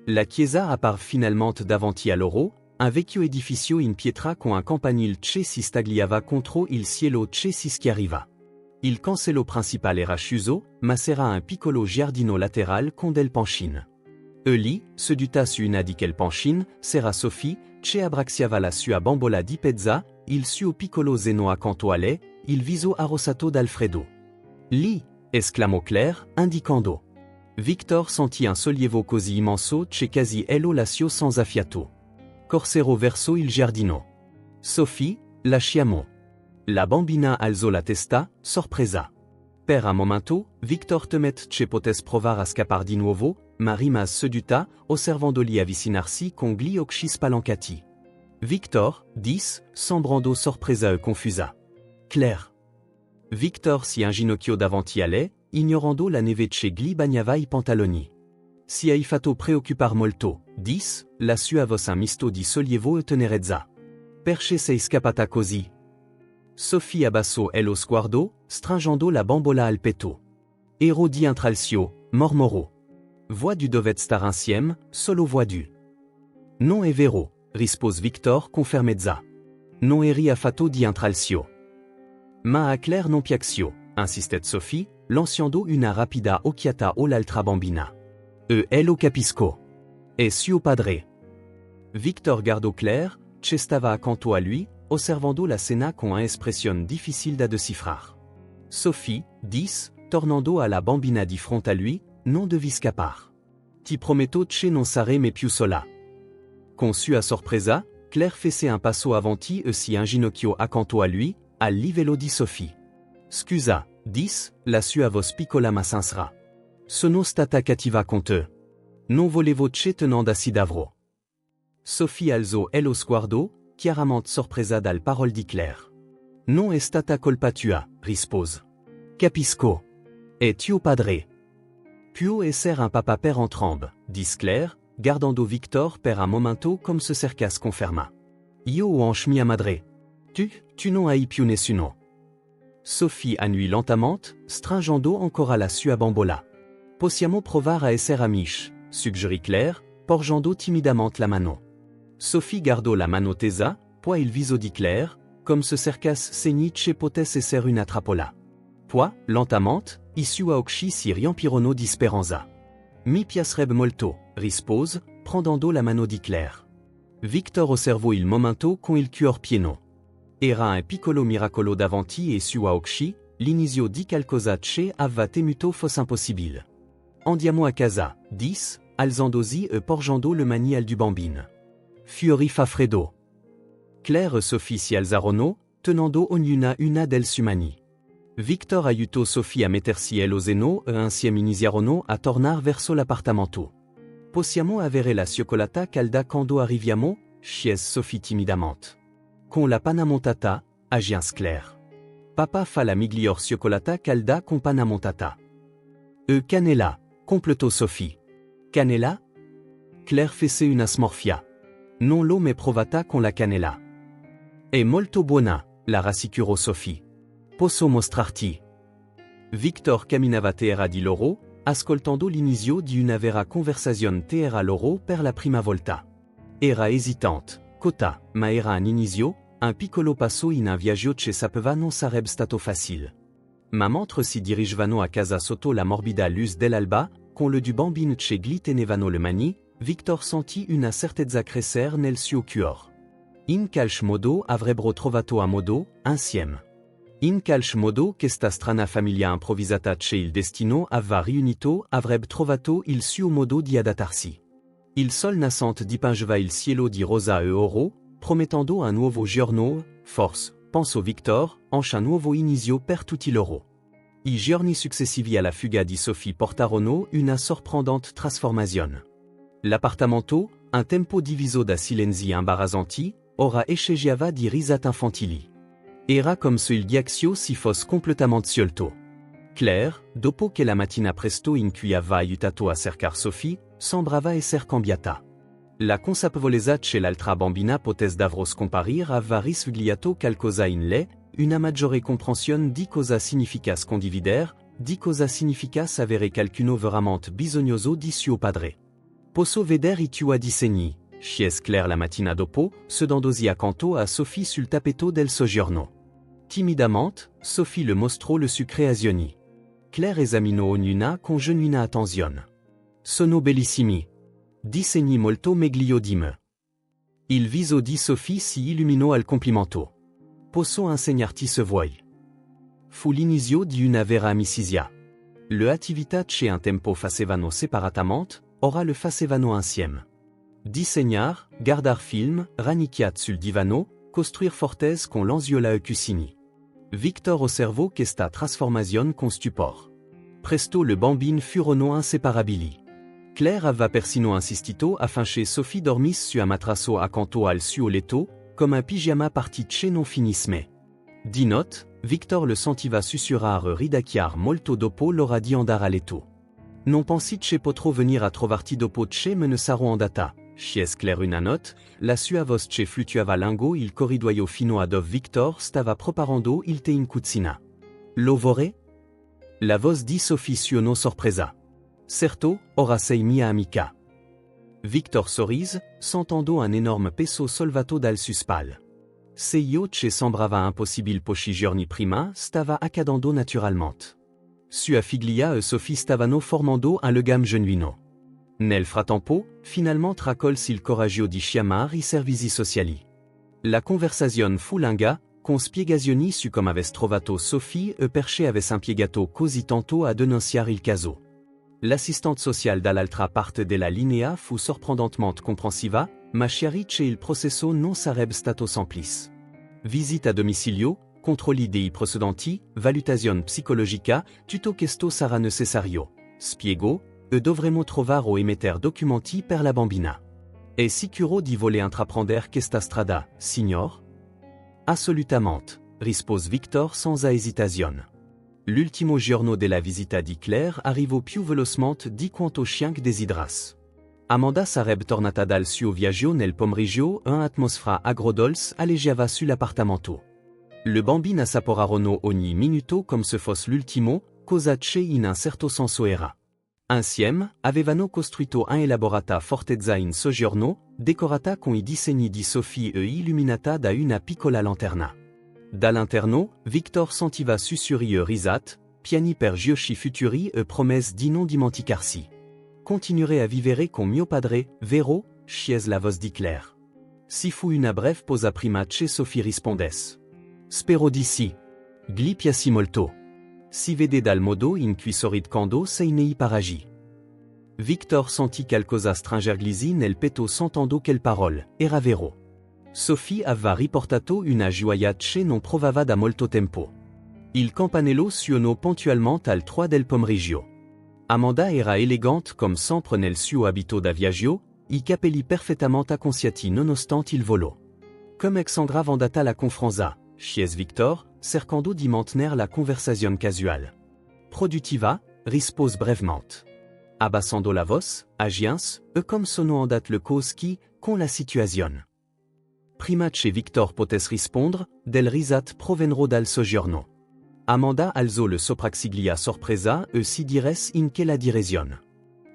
La chiesa apparve finalmente davanti a loro, un vecchio edificio in pietra con un campanile che si stagliava contro il cielo che si schiariva. Il cancello principale era chiuso, ma c'era un piccolo giardino lateral con del panchine. Li, seduta su una di quel panchin, sera Sophie, che abraxiava la sua bambola di pezza, il suo piccolo zeno accanto a lei, il viso arrossato d'Alfredo. Li, esclamò Claire, indicando. Victor sentit un sollievo così immenso che quasi ello lasciò sans affiato. Corsero verso il giardino. Sophie, la chiamò. La bambina alzò la testa, sorpresa. Per un momento, Victor temet che potes provar a scappar di nuovo, ma rimas seduta, osservandoli avvicinarsi con gli occhi spalancati. Victor, dis, sembrando sorpresa e confusa. Claire. Victor si inginocchiò davanti a lei, ignorando la neve che gli bagnava i pantaloni. Si hai fatto preoccupar molto, dis, la sua voce un misto di sollievo e tenerezza. Perché sei scappata così? Sophie abbassò lo sguardo, stringendo la bambola al petto. Ero di intralcio, mormorò. Voix du dovet star insiem, solo voix du. Non è vero, rispose Victor con fermezza. Non eri affatto di intralcio. Ma a Claire non piaccio, insistet Sophie, lanciando una rapida occhiata all'altra bambina. Lo capisco. È suo padre. Victor guardò Claire, che stava accanto a lui, osservando la scena con una espressione difficile da decifrar. Sophie, dis, tornando a la bambina di fronte a lui, non devi scappar. Ti prometto che non saremo più sola. Con sua sorpresa, Claire fece un passo avanti e si inginocchiò accanto a lui, al livello di Sophie. Scusa, dis, la sua voce piccola ma sincera. Sono stata cattiva con te. Non volevo che te n'andassi davvero. Sophie alzò lo sguardo, chiaramente sorpresa dal parole di Claire. Non è stata colpa tua, rispose. Capisco. È tuo padre. Può essere un papa per entrambe, dis Claire, guardando Victor per un momento comme se cercas conferma. Io ho mia madre. Tu non hai più nessuno. Sophie annui lentement, stringendo ancora la sua bambola. Possiamo provare a essere amici, suggerì Claire, porgendo timidamente la mano. Sophie guardò la mano tesa, poi il viso di Claire, comme se cercas segni che potes essere una trappola. Poi, lentamente, i suoi occhi si riempirono di speranza. Mi piacerebbe molto, rispose, prendendo la mano di Claire. Victor osservò il momento con il cuor pieno. Era un piccolo miracolo davanti e sui occhi, l'inizio di qualcosa che aveva temuto fosse impossibile. Andiamo a casa, dis, alzandosi e porgendo le manial du bambino. Fiori fa freddo. Claire e Sophie si alzarono, tenendo ognuna una del sumani. Victor aiutò Sophie a mettersi lo zeno e insieme iniziarono a tornar verso l'appartamento. Possiamo avere la cioccolata calda quando arriviamo? Chiese Sophie timidamente. Con la panna montata, aggiunse Claire. Papa fa la miglior cioccolata calda con panna montata. Canela, completò Sophie. Canela? Claire fece una smorfia. Non l'ho mai provata con la canela. È molto buona, la rassicurò Sophie. Posso mostrarti? Victor camminava terra di loro, ascoltando l'inizio di una vera conversazione terra loro per la prima volta. Era esitante, cota, ma era un inizio, un piccolo passo in un viaggio che sapeva non sarebbe stato facile. Ma mentre si dirigevano a casa sotto la morbida luz dell'alba, con le du bambino che gli tenevano le mani, Victor sentì una certezza crescer nel suo cuore. In qualche modo avrebbero trovato un modo, insieme. In qualche modo questa strana famiglia improvvisata che il destino aveva riunito avrebbe trovato il suo modo di adattarsi. Il sol nascente dipingeva il cielo di rosa e oro, promettendo un nuovo giorno, forse, pensò Victor, anche un nuovo inizio per tutti loro. I giorni successivi alla fuga di Sophie portarono una sorprendente trasformazione. L'appartamento, un tempo diviso da silenzi imbarazzanti, ora echeggiava di risate infantili. Era come se il ghiaccio si fosse completamente sciolto. Claire, dopo che la mattina presto in cui aveva aiutato a cercar Sophie, sembrava essere cambiata. La consapevolezza che l'altra bambina potesse davvero scomparire aveva risvegliato qualcosa in lei, una maggiore comprensione di cosa significasse condividere, di cosa significasse avere qualcuno veramente bisognoso di suo padre. Posso vedere i tuoi disegni, chiese Claire la mattina dopo, sedendosi accanto a Sophie sul tappeto del soggiorno. Timidamente, Sophie le mostrò le sue creazioni. Claire esaminò ognuna con genuina attenzione. Sono bellissimi. disegni molto meglio di me. Il viso di Sophie si illuminò al complimento. Posso insegnarti se vuoi. Fu l'inizio di una vera amicizia. Le attività che un tempo facevano separatamente, ora le facevano insieme. Disegnar, guardar film, rannicchiat sul divano, costruire fortes con l'ansiola e cucini. Victor osservò questa trasformazione con stupor. Presto le bambini furono inseparabili. Claire aveva persino insistito affinché Sophie dormisse su un matrasso accanto al suo letto, comme un pyjama particce non finissime. Di notte, Victor le sentiva sussurrare ridacchiar molto dopo l'ora di andare a letto. Non pensi che potrò venire a trovarti dopo che me ne sarò andata, chiese Claire una notte, la sua voce fluctuava lungo il corridoio fino a dove Victor stava preparando il tè in cucina. Lo vorrei? La voce di Sophie suonò sorpresa. Certo, ora sei mia amica. Victor sorrise, sentendo un énorme peso solvato dal suspal. Se io che sembrava impossibile pochi giorni prima, stava accadendo naturalmente. Sua figlia e Sophie stavano formando un legame genuino. Nel frattempo, finalmente raccolse il coraggio di chiamare i servizi sociali. La conversazione fu lunga, con spiegazioni su come avesse trovato Sophie e perché avesse impiegato così tanto a denunciare il caso. L'assistante sociale dall'altra parte della linea fu sorprendentemente comprensiva, ma chiarì che il processo non sarebbe stato semplice. Visita a domicilio, controlli dei precedenti, valutazione psicologica, tutto questo sarà necessario, spiegò, e dovremo trovare o emettere documenti per la bambina. È sicuro di voler intraprendere questa strada, signor? Assolutamente, rispose Victor senza esitazione. L'ultimo giorno della visita di Claire arrivò più velocemente di quanto chiunque desiderasse. Amanda sarebbe tornata dal suo viaggio nel pomeriggio e un'atmosfera agrodolce alleggiava sull'appartamento. Le bambini assaporarono ogni minuto come se fosse l'ultimo, cosa che in un certo senso era. Insieme, avevano costruito un'elaborata fortezza in soggiorno, decorata con i disegni di Sophie e illuminata da una piccola lanterna. Dall'interno, Victor sentiva sussurri e risate, piani per giochi futuri e promesse di non dimenticarsi. Continuerei a vivere con mio padre, vero? Chiese la voce di Claire. Si fu una breve pausa prima che Sophie rispondesse. Spero di sì. Gli piaci molto. Si vede dal modo in cui sorrid quando sei nei paragi. Victor sentì qualcosa stringerglisi nel petto sentendo quelle parole, era vero. Sophie aveva riportato una gioia che non provava da molto tempo. Il campanello suonò puntualmente al 3 del pomeriggio. Amanda era elegante come sempre nel suo abito da viaggio, i capelli perfettamente acconciati nonostante il volo. Come Alexandra andata la confronza, chiese Victor, cercando di mantenere la conversazione casuale. Produttiva, rispose brevemente. Abbassando la voce, agiens, e comme sono andat le cause qui, con la situazione. Prima che Victor potesse rispondere, del risate provenro dal soggiorno. Amanda alzò le soprassiglia sorpresa e si diresse in quella direzione.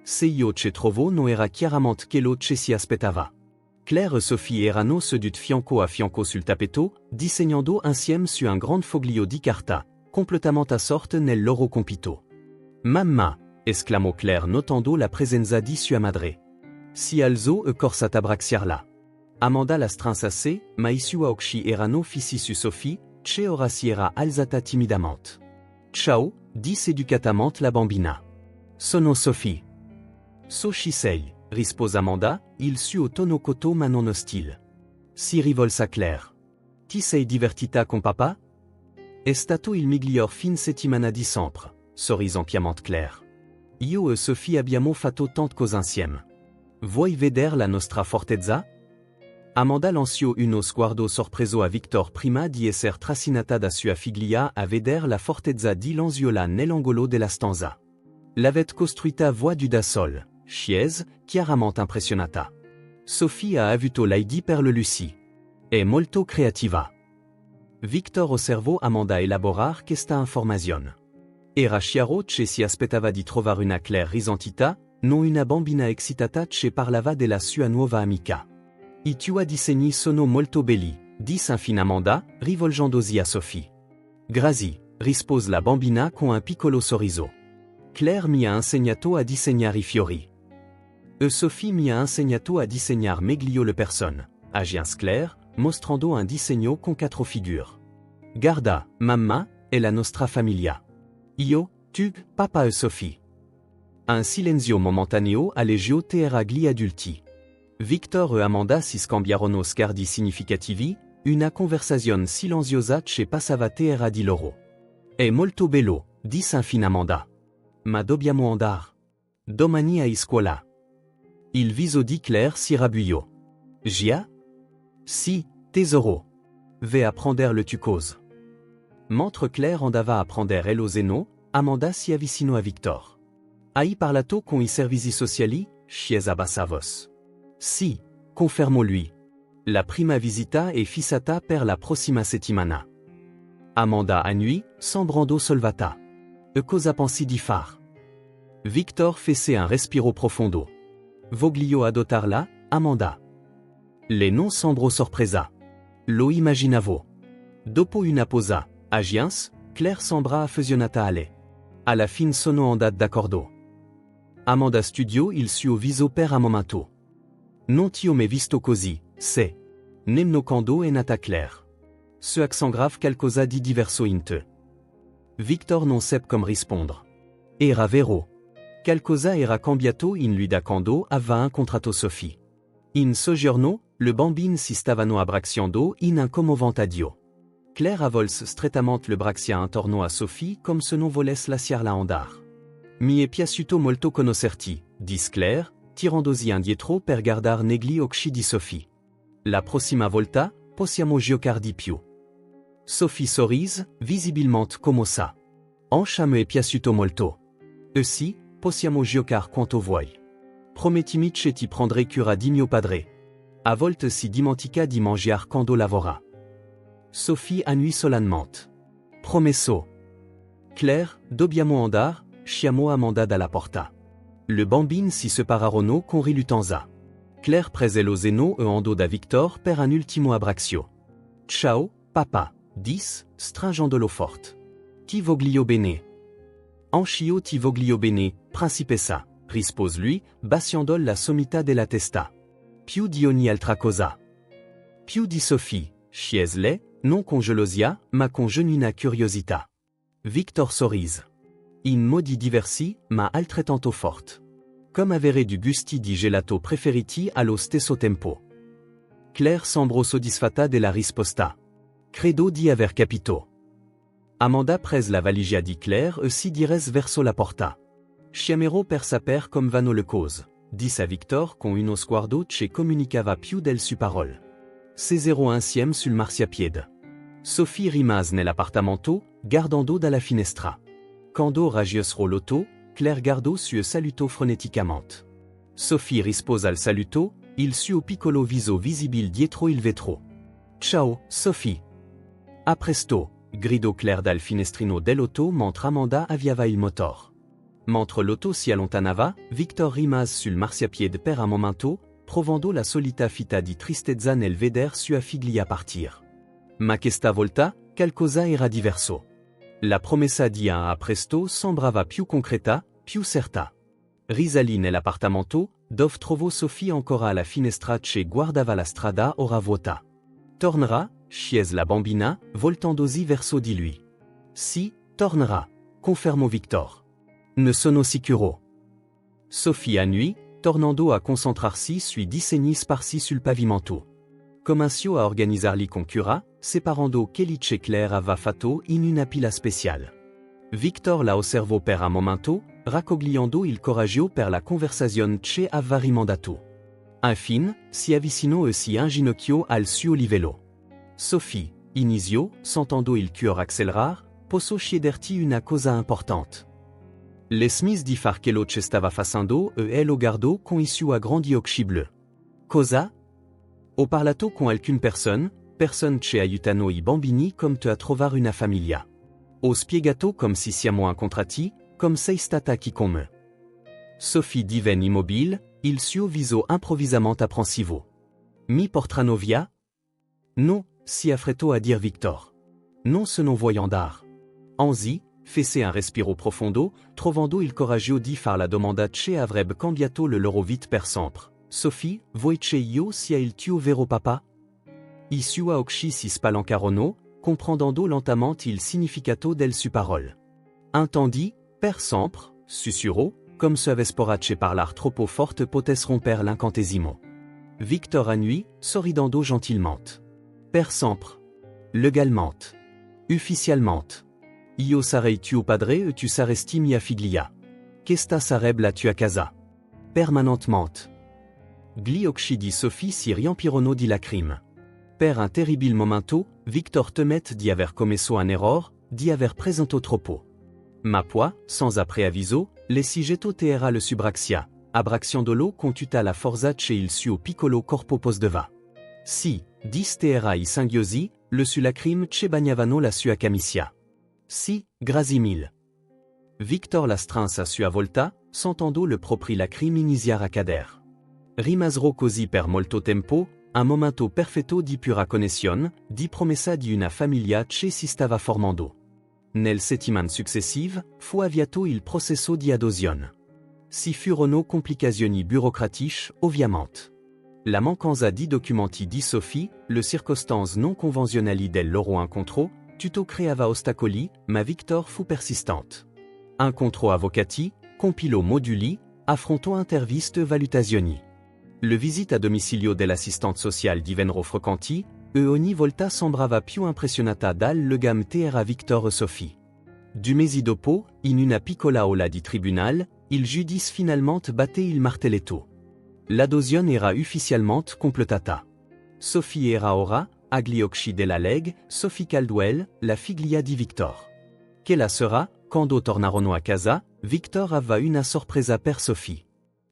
Se io che trovo non era chiaramente quello che si aspettava. Claire e Sophie erano sedute fianco a fianco sul tappeto, disegnando insieme su un grand foglio di carta, completamente assorte nel loro compito. Mamma! Esclamò Claire notando la presenza di sua madre. Si alzò e corse ad abbracciarla. Amanda la strinse assai, ma i suoi occhi erano fissi su Sophie, che ora si era alzata timidamente. Ciao, disse educatamente la bambina. Sono Sophie. So ci sei, rispose Amanda, il suo tono cotto ma non ostile. Si rivolse a Claire. Ti sei divertita con papà? È stato il miglior fin settimana di sempre, sorrise ampiamente Claire. Io e Sophie abbiamo fatto tante cose insieme. Vuoi vedere la nostra fortezza? Amanda lanciò uno sguardo sorpreso a Victor prima di essere trascinata da sua figlia a vedere la fortezza di Lanziola nell'angolo della stanza. L'avete costruita voi da sol, chiese, chiaramente impressionata. Sophie ha avuto l'idea per le Lucie. È molto creativa. Victor osservò Amanda elaborar questa informazione. Era chiaro che si aspettava di trovare una Claire risentita, non una bambina excitata che parlava della sua nuova amica. I tuoi disegni sono molto belli, disse infine Amanda, rivolgendosi a Sophie. Grazie, rispose la bambina con un piccolo sorriso. Claire mi ha insegnato a disegnare i fiori. Sophie mi a insegnato a disegnar meglio le persone, agians Claire, mostrando un disegno con 4 figure. Guarda, mamma, è la nostra famiglia. Io, tu, papa e Sophie. Un silenzio momentaneo allegio tra gli adulti. Victor e Amanda si scambiarono sguardi significativi, una conversazione silenziosa che passava tra di loro. È molto bello, disse infine Amanda. Ma dobbiamo andare. Domani a scuola. Il viso di Claire si rabbuillò. Gia? Si, tesoro. Ve apprender le tucose. Mentre Claire andava a prendere lo zeno, Amanda si avvicinò a Victor. Hai parlato con i servizi sociali? Chiese a bassa voce. Si, confermò lui. La prima visita è fissata per la prossima settimana. Amanda annui, sembrando solvata. E cosa pensi di far? Victor fece un respiro profondo. Voglio adottarla, Amanda. Le non sembrò sorpresa. Lo immaginavo. Dopo una posa, agians, Claire sembra affezionata a lei. Alla fin sono andati d'accordo. Amanda studiò il suo viso per un momento. Non ti ho mai visto così, se. Nemmeno quando è nata Claire. Ce accent grave qualcosa di diverso in te. Victor non seppe come rispondere. Era vero. Qualcosa era cambiato in lui da quando aveva incontrato Sophie. In soggiorno, le bambini si stavano abbracciando in un commovente addio. Claire avvolse strettamente le braccia intorno a Sophie come se non volesse lasciarla andare. Mi è piaciuto molto conoscerti, disse Claire, tirandosi indietro per guardare negli occhi di Sophie. La prossima volta, possiamo giocare di più. Sophie sorrise, visibilmente commossa. Anche mi è piaciuto molto. E sì, possiamo giocare quanto vuoi. Promettimi che ti prendrai cura di mio padre. A volte si dimentica di mangiare quando lavora. Sophie annui solennemente. Promesso. Claire, dobbiamo andare, chiamò Amanda dalla porta. Le bambini si separarono con rilutanza. Claire prese lo zeno e andò da Victor per un ultimo abbraccio. Ciao, papa, disse, stringendolo forte. Ti voglio bene. Anch'io ti voglio bene, principessa, rispose lui, baciando la sommità della testa. Più di ogni altra cosa. Più di Sophie, chiese lei, non con gelosia, ma con genuina curiosità. Victor sorrise. In modi diversi, ma altrettanto forte. Come avere du gusti di gelato preferiti allo stesso tempo. Claire sembrò soddisfatta della risposta. Credo di aver capito. Amanda prese la valigia di Claire e si diresse verso la porta. Chiamerò per saper come vanno le cose, disse a Victor con uno sguardo che comunicava più del su parole. Sesero insieme sul marciapiede. Sophie rimase nell'appartamento, guardando dalla finestra. Quando raggiunsero l'auto, Claire guardò su e salutò freneticamente. Sophie rispose al saluto, il suo piccolo viso visibile dietro il vetro. Ciao, Sophie. A presto, gridò Claire dal finestrino dell'auto mentre Amanda avviava il motor. Mentre l'auto si allontanava, Victor rimase sul marciapiede per un momento, provando la solita fita di tristezza nel veder sua figlia partir. Ma questa volta, qualcosa era diverso. La promessa di un a presto sembrava più concreta, più certa. Risalì nell'appartamento, dove trovò Sophie ancora alla finestra che guardava la strada ora vuota. Tornerà? Chiese la bambina, voltandosi verso di lui. Si, tornerà, confermò Victor. Ne sono sicuro. Sophie annui, tornando a concentrarsi sui disegni sparsi sul pavimento. Comenció a organizzarli con cura, separando quelli che Claire aveva fatto in una pila speciale. Victor la osservò per un momento, raccogliendo il coraggio per la conversazione che aveva rimandato. Infine, si avvicinò e si inginocchiò al suo livello. Sophie, iniziò, sentendo il cuore accelerar, posso chiederti una cosa importante. Le Smith di far quello che stava facendo e lo guardò con i suoi grandi occhi blu. Cosa? Ho parlato con alcune persone che aiutano i bambini come te a trovare una famiglia. Ho spiegato come si siamo incontrati, come sei stata qui con me. Sophie divenne immobile, il suo viso improvvisamente apprensivo. Mi portano via? No, si affrettò a dire Victor. Non se non voyant andare. Anzi, Fece un respiro profondo, trovando il coraggio di far la domanda che avrebbe cambiato le loro vite per sempre. Sophie, vuoi che io sia il tuo vero papa? I suoi occhi si spalancarono, comprendendo lentement il significato del sue parole. Intendi, per sempre, susurrò, comme se avesse parlar troppo forte potes romper l'incantesimo. Victor annui, sorridando gentilement. Per sempre. Legalmente. Ufficiellement. Io sarei tuo padre e tu saresti mia figlia. Questa sarebbe la tua casa. Permanentement. Gli occhi di Sophie si riempirono di lacrime. Per un terrible momento, Victor temet di aver commesso un error, di aver presentato troppo. Ma poi, sans preavviso, le si getò terra le subraxia, abbracciandolo con tutta la forza che il suo piccolo corpo posdeva. Si, dis terra I singhiozzi, le su lacrime che bagnavano la sua camicia. Si, grazie mille. Victor la strinse a sua volta, sentendo le propri lacrime iniziare a cader. Rimasero così per molto tempo, un momento perfetto di pura connessione, di promessa di una famiglia che si stava formando. Nelle settimane successive, fu avviato il processo di adozione. Si furono complicazioni burocratiche, ovviamente. La mancanza di documenti di Sophie, le circostanze non convenzionali del loro incontro, tutto creava ostacoli, ma Victor fu persistente. Incontro avvocati, compilo moduli, affronto interviste valutazioni. Le visite a domicilio dell'assistante sociale divennero frequenti, e ogni volta sembrava più impressionata dal legame tra Victor e Sophie. Du mesi dopo, in una piccola aula di tribunal, il giudice finalmente batté il martelletto. L'adozione era ufficialmente completata. Sophie era ora, agli occhi della Leg, Sophie Caldwell, la figlia di Victor. Che la sera, quando tornarono a casa, Victor aveva una sorpresa per Sophie.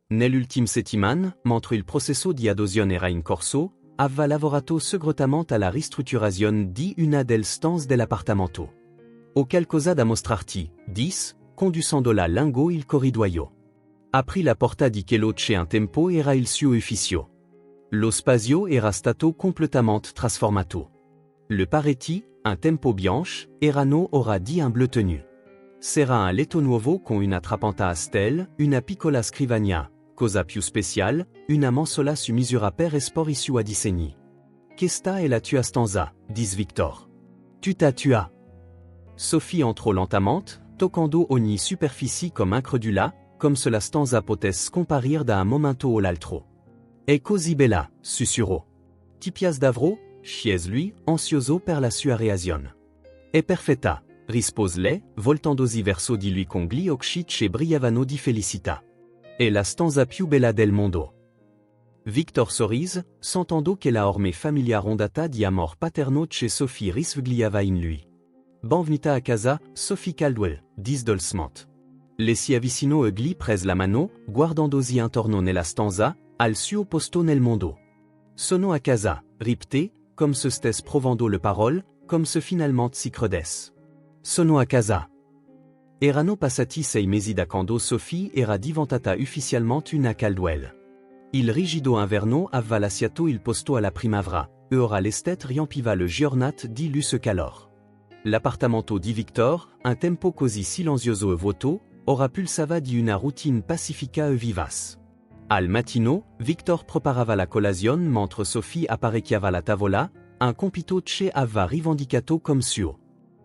Nell'ultima settimana, mentre il processo di adozione era in corso, aveva lavorato segretamente alla ristrutturazione di una delle stanze dell'appartamento. Ho qualcosa da mostrarti, disse, conducendola lungo il corridoio. Aprì la porta di quello che un tempo era il suo ufficio. Lo spazio era stato completamente trasformato. Le pareti, un tempo bianche, erano ora di un bleu tenu. C'era un letto nuovo con una trappanta a stelle, una piccola scrivania, cosa più speciale, una mensola su misura per esporre sua disegni. Questa è la tua stanza, disse Victor. Tutta tua. Sophie entrò lentement, toccando ogni superficie comme incredula, comme se la stanza potesse comparir da un momento all'altro. È così bella, susurrò. Ti piace davvero? Chiese lui, ansioso per la sua reazione. È perfetta, rispose lei, voltandosi verso di lui con gli occhi che brillavano di felicità. È la stanza più bella del mondo. Victor sorrise, sentendo che la orme famiglia rondata di amor paterno che Sophie risvegliava in lui. Benvenuta a casa, Sophie Caldwell, disse dolcemente. Le si avvicinò e gli prese la mano, guardandosi intorno nella stanza, al suo posto nel mondo. Sono a casa, ripeté, comme se stesse provando le parole, comme se finalmente si credesse. Sono a casa. Erano passati 6 mesi da quando Sophie era diventata ufficialmente una Caldwell. Il rigido inverno aveva lasciato il posto alla primavera, e ora l'estate riempiva le giornate di luce calor. L'appartamento di Victor, un tempo così silenzioso e vuoto, ora pulsava di una routine pacifica e vivace. Al mattino, Victor preparava la colazione mentre Sophie apparecchiava la tavola, un compito che aveva rivendicato come suo.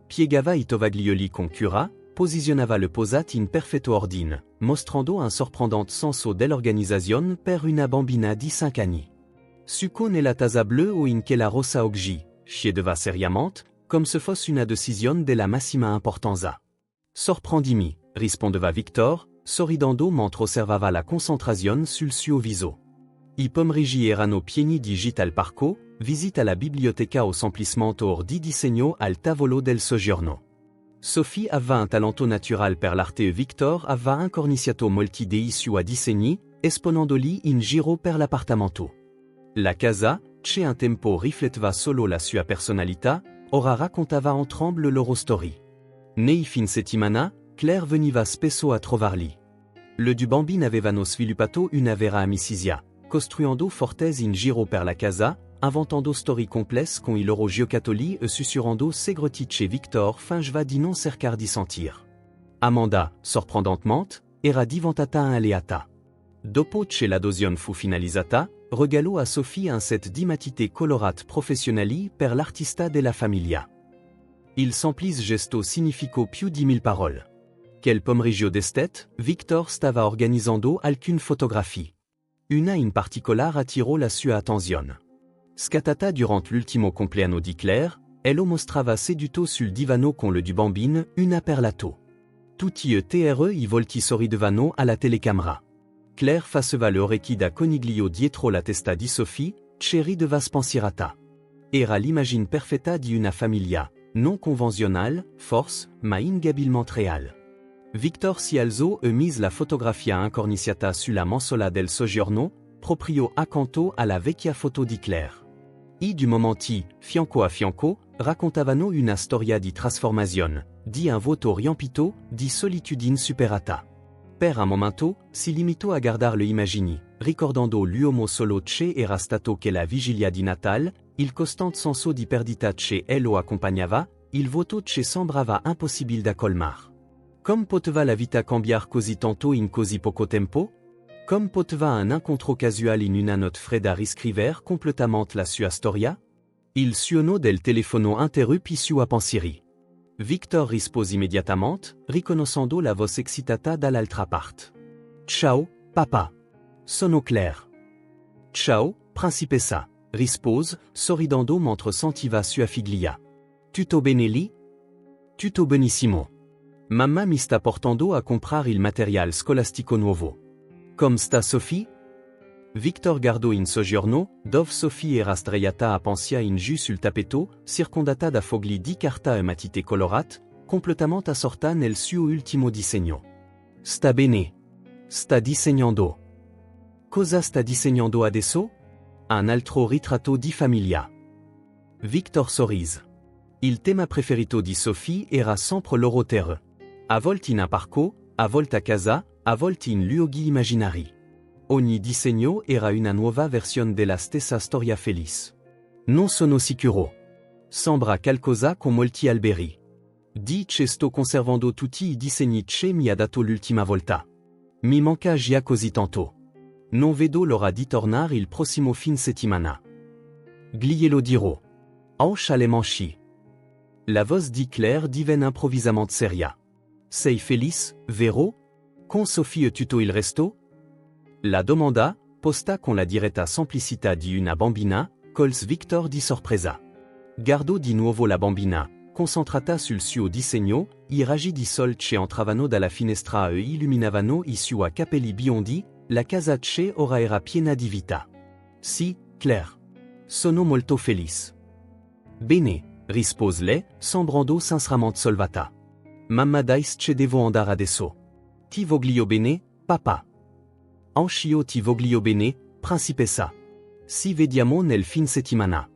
Piegava I tovaglioli con cura, posizionava le posate in perfetto ordine, mostrando un sorprendente senso dell'organizzazione per una bambina di 5 anni. Succo nella tasa blu o in quella rossa oggi, chiedeva seriamente, comme se fosse una decisione della massima importanza. Sorprendimi, rispondeva Victor, sorridendo mentre osservava la concentrazione sul suo viso. I pomeriggi erano pieni di gite al parco, visite alla biblioteca o semplicemente or di disegno al tavolo del soggiorno. Sophie aveva un talento natural per l'arte e Victor aveva incorniciato molti dei suoi disegni, esponendoli in giro per l'appartamento. La casa, che un tempo rifletteva solo la sua personalità, ora raccontava entrambe le loro storie. Nei fin settimana, Claire veniva spesso a trovarli. Le due bambini avevano sviluppato una vera amicizia, costruendo fortes in giro per la casa, inventando storie complesse con i loro giocattoli e susurrando segretice Victor fingeva di non cercar di sentir. Amanda, sorprendentement, era diventata alleata. Dopo che l'adosione fu finalizzata, regalò a Sophie un set di matite colorate professionali per l'artista della famiglia. Il semplice gesto significò più di 1000 parole. Quel pomeriggio d'estate, Victor stava organizzando alcune fotografie. Una in particolare attirò la sua attenzione. Scattata durant l'ultimo compleanno di Claire, elle mostrava seduto sul divano con le du bambino, una per lato. Tutti e tre i volti sorridevano alla telecamera. Claire faceva le orecchie da coniglio dietro la testa di Sophie, che rideva spensierata. Era l'immagine perfetta di una famiglia, non convenzionale, forse, ma ingabilmente reale. Victor si alzò e mise la fotografia incorniciata sulla mensola del soggiorno, proprio accanto alla vecchia foto di Claire. I du momenti, fianco a fianco, raccontavano una storia di trasformazione, di un vuoto riempito, di solitudine superata. Per un momento, si limitò a guardare le immagini, ricordando l'uomo solo che era stato che la vigilia di Natale, il costante senso di perdita che lo accompagnava, il vuoto che sembrava impossibile da colmar. Come poteva la vita cambiare così tanto in così poco tempo? Come poteva un incontro casual in una notte fredda riscrivere completamente la sua storia? Il suono del telefono interrupì sua pensieri. Victor rispose immediatamente, riconoscendo la voce excitata dall'altra parte. Ciao, papa. Sono Claire. Ciao, principessa, rispose, sorridendo mentre sentiva sua figlia. Tutto bene lì? Tutto benissimo. Mamma mi sta portando a comprare il material scolastico nuovo. Come sta Sophie? Victor guardò in soggiorno, dove Sophie era sdraiata a pensia in giù sul tappeto, circondata da fogli di carta e matite colorate, completamente assorta nel suo ultimo disegno. Sta bene. Sta disegnando. Cosa sta disegnando adesso? Un altro ritratto di famiglia. Victor sorrise. Il tema preferito di Sophie era sempre loro terre. A volte in un parco, a volte a casa, a volte in luoghi immaginari. Ogni disegno era una nuova versione della stessa storia felice. Non sono sicuro. Sembra qualcosa con molti alberi. Di che sto conservando tutti i disegni che mi ha dato l'ultima volta. Mi manca già così tanto. Non vedo l'ora di tornare il prossimo fin settimana. Glielo dirò. Hanche le manchi. La voce di Claire divenne improvvisamente seria. Sei felice, vero? Con Sophie e tutto il resto? La domanda, posta con la diretta semplicità di una bambina, colse Victor di sorpresa. Guardò di nuovo la bambina, concentrata sul suo disegno, i raggi di sol che entravano dalla finestra e illuminavano i suoi capelli biondi, la casa che ora era piena di vita. Sì, Claire. Sono molto felice. Bene, rispose lei, sembrando sinceramente solvata. Mamma dice che devo andare adesso. Ti voglio bene, papà. Anch'io ti voglio bene, principessa. Ci vediamo nel fin settimana.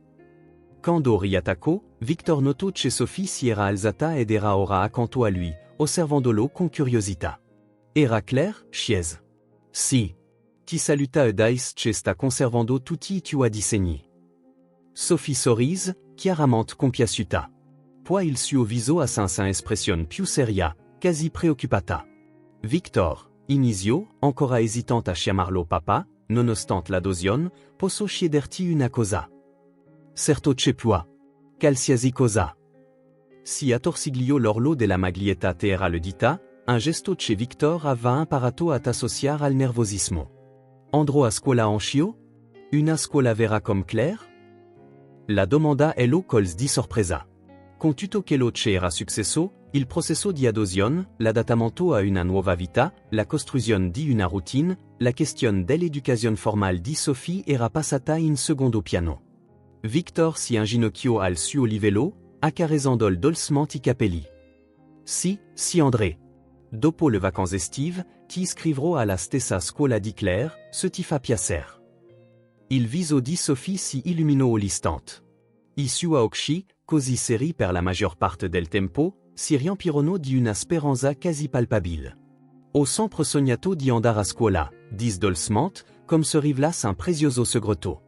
Quando riattaccò, Victor notò che Sophie si era alzata ed era ora accanto a lui, osservandolo con curiosità. Era Claire, scesa. Sì. Ti saluta e dice che sta conservando tutti i tuoi disegni. Sophie sorrise, chiaramente compiaciuta. Poi il suo viso assunse un'espressione più seria, quasi preoccupata. Victor, iniziò, ancora esitante a chiamarlo papà, nonostante l'adosione, posso chiederti una cosa. Certo c'è più. Qualsiasi cosa. Si attorcigliò l'orlo della maglietta era le dita, un gesto che Victor aveva imparato a t'associare al nervosismo. Andrò a scuola anch'io? Una scuola vera come Claire? La domanda lo colse di sorpresa. Con tutto quello che era successo, il processo di adosione, l'adattamento a una nuova vita, la costruzione di una routine, la questione dell'educazione formale di Sophie era passata in secondo piano. Victor si inginocchiò al suo livello, accarezzando dolcemente i capelli. Sì, André. Dopo le vacanze estive, ti iscriverò alla stessa scuola di Claire, se ti fa piacere. Il viso di Sophie si illuminò all'istante. I suoi occhi, così seri per la maggior parte del tempo, si riempirono di una speranza quasi palpabile. Ho sempre sognato di andare a scuola, disse dolcemente, come se rivelasse un prezioso segreto.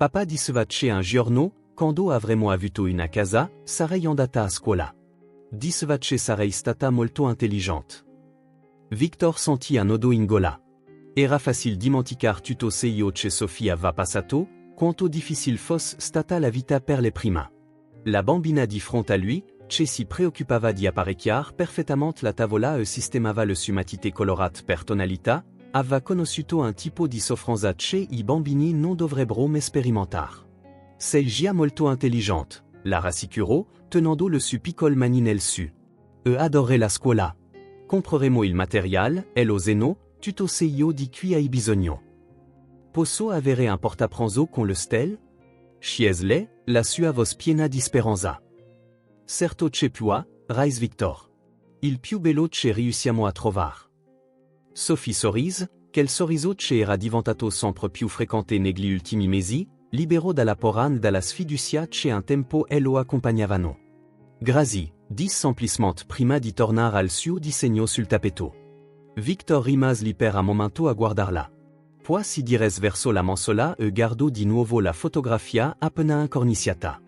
Papà diceva un giorno, quando avremo avuto una casa, sarei andata a scuola. Diceva sarei stata molto intelligente. Victor sentì un nodo in gola. Era facile dimenticar tutto se io che Sofia aveva passato, quanto difficile fosse stata la vita per le prima. La bambina di fronte a lui, che si preoccupava di apparecchiar perfettamente la tavola e sistemava le sue matite colorate per tonalità, aveva conosciuto un tipo di soffranza che i bambini non dovrebbero mai sperimentar. Sei gia molto intelligente, la rassicurò, tenendo le suo piccolo maninel su. E adorei la scuola. Compreremo il material, elle oseno, tutto se io di cui hai bisogno. Posso avere un portapranzo con le stelle? Chiesle, la sua voce piena di speranza. Certo che pua, rise Victor. Il più bello che riusciamo a trovar. Sophie sorrise, quel sorriso che era diventato sempre più frequente negli ultimi mesi, liberò dalla paura dalla sfiducia che un tempo lo accompagnavano. Grazie, disse semplicemente prima di tornare al suo disegno sul tappeto. Victor rimase lì per un momento a guardarla. Poi si diresse verso la mensola e guardò di nuovo la fotografia appena incorniciata.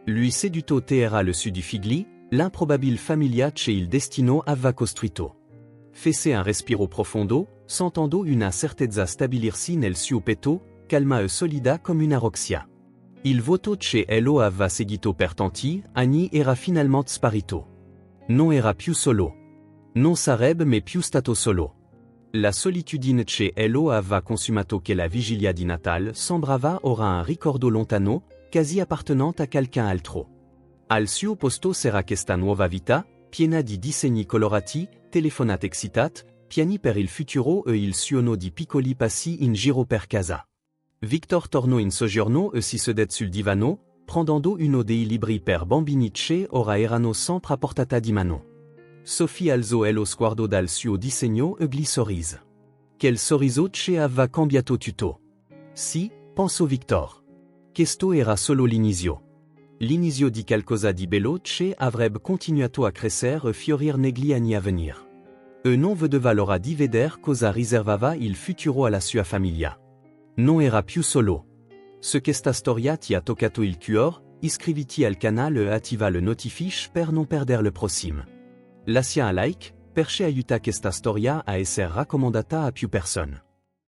Lui seduto era le su di figli, l'improbabile famiglia che il destino aveva costruito. Fece un respiro profondo, sentendo una certezza stabilirsi nel suo petto, calma e solida come una roccia. Il voto che lo aveva seguito per tanti anni era finalmente sparito. Non era più solo. Non sarebbe mai più stato solo. La solitudine che lo aveva consumato che la vigilia di Natale sembrava ora un ricordo lontano, quasi appartenante a quelqu'un altro. Al suo posto c'era questa nuova vita, piena di disegni colorati, telefonate excitate, piani per il futuro e il suono di piccoli passi in giro per casa. Victor tornò in soggiorno e si sedette sul divano, prendendo uno dei libri per bambini che ora erano sempre a portata di mano. Sophie alzò lo sguardo dal suo disegno e gli sorrise. Quel sorriso che aveva cambiato tutto. Sì, pensò Victor. Questo era solo l'inizio. L'inizio di qualcosa di bello che avrebbe continuato a crescere e fiorir negli anni a venir. E non vedeva l'ora di veder cosa riservava il futuro alla sua famiglia. Non era più solo. Se questa storia ti ha toccato il cuore, iscriviti al canale e attiva le notifiche per non perdere le prossime. Lascia un like, perché aiuta questa storia a essere raccomandata a più persone.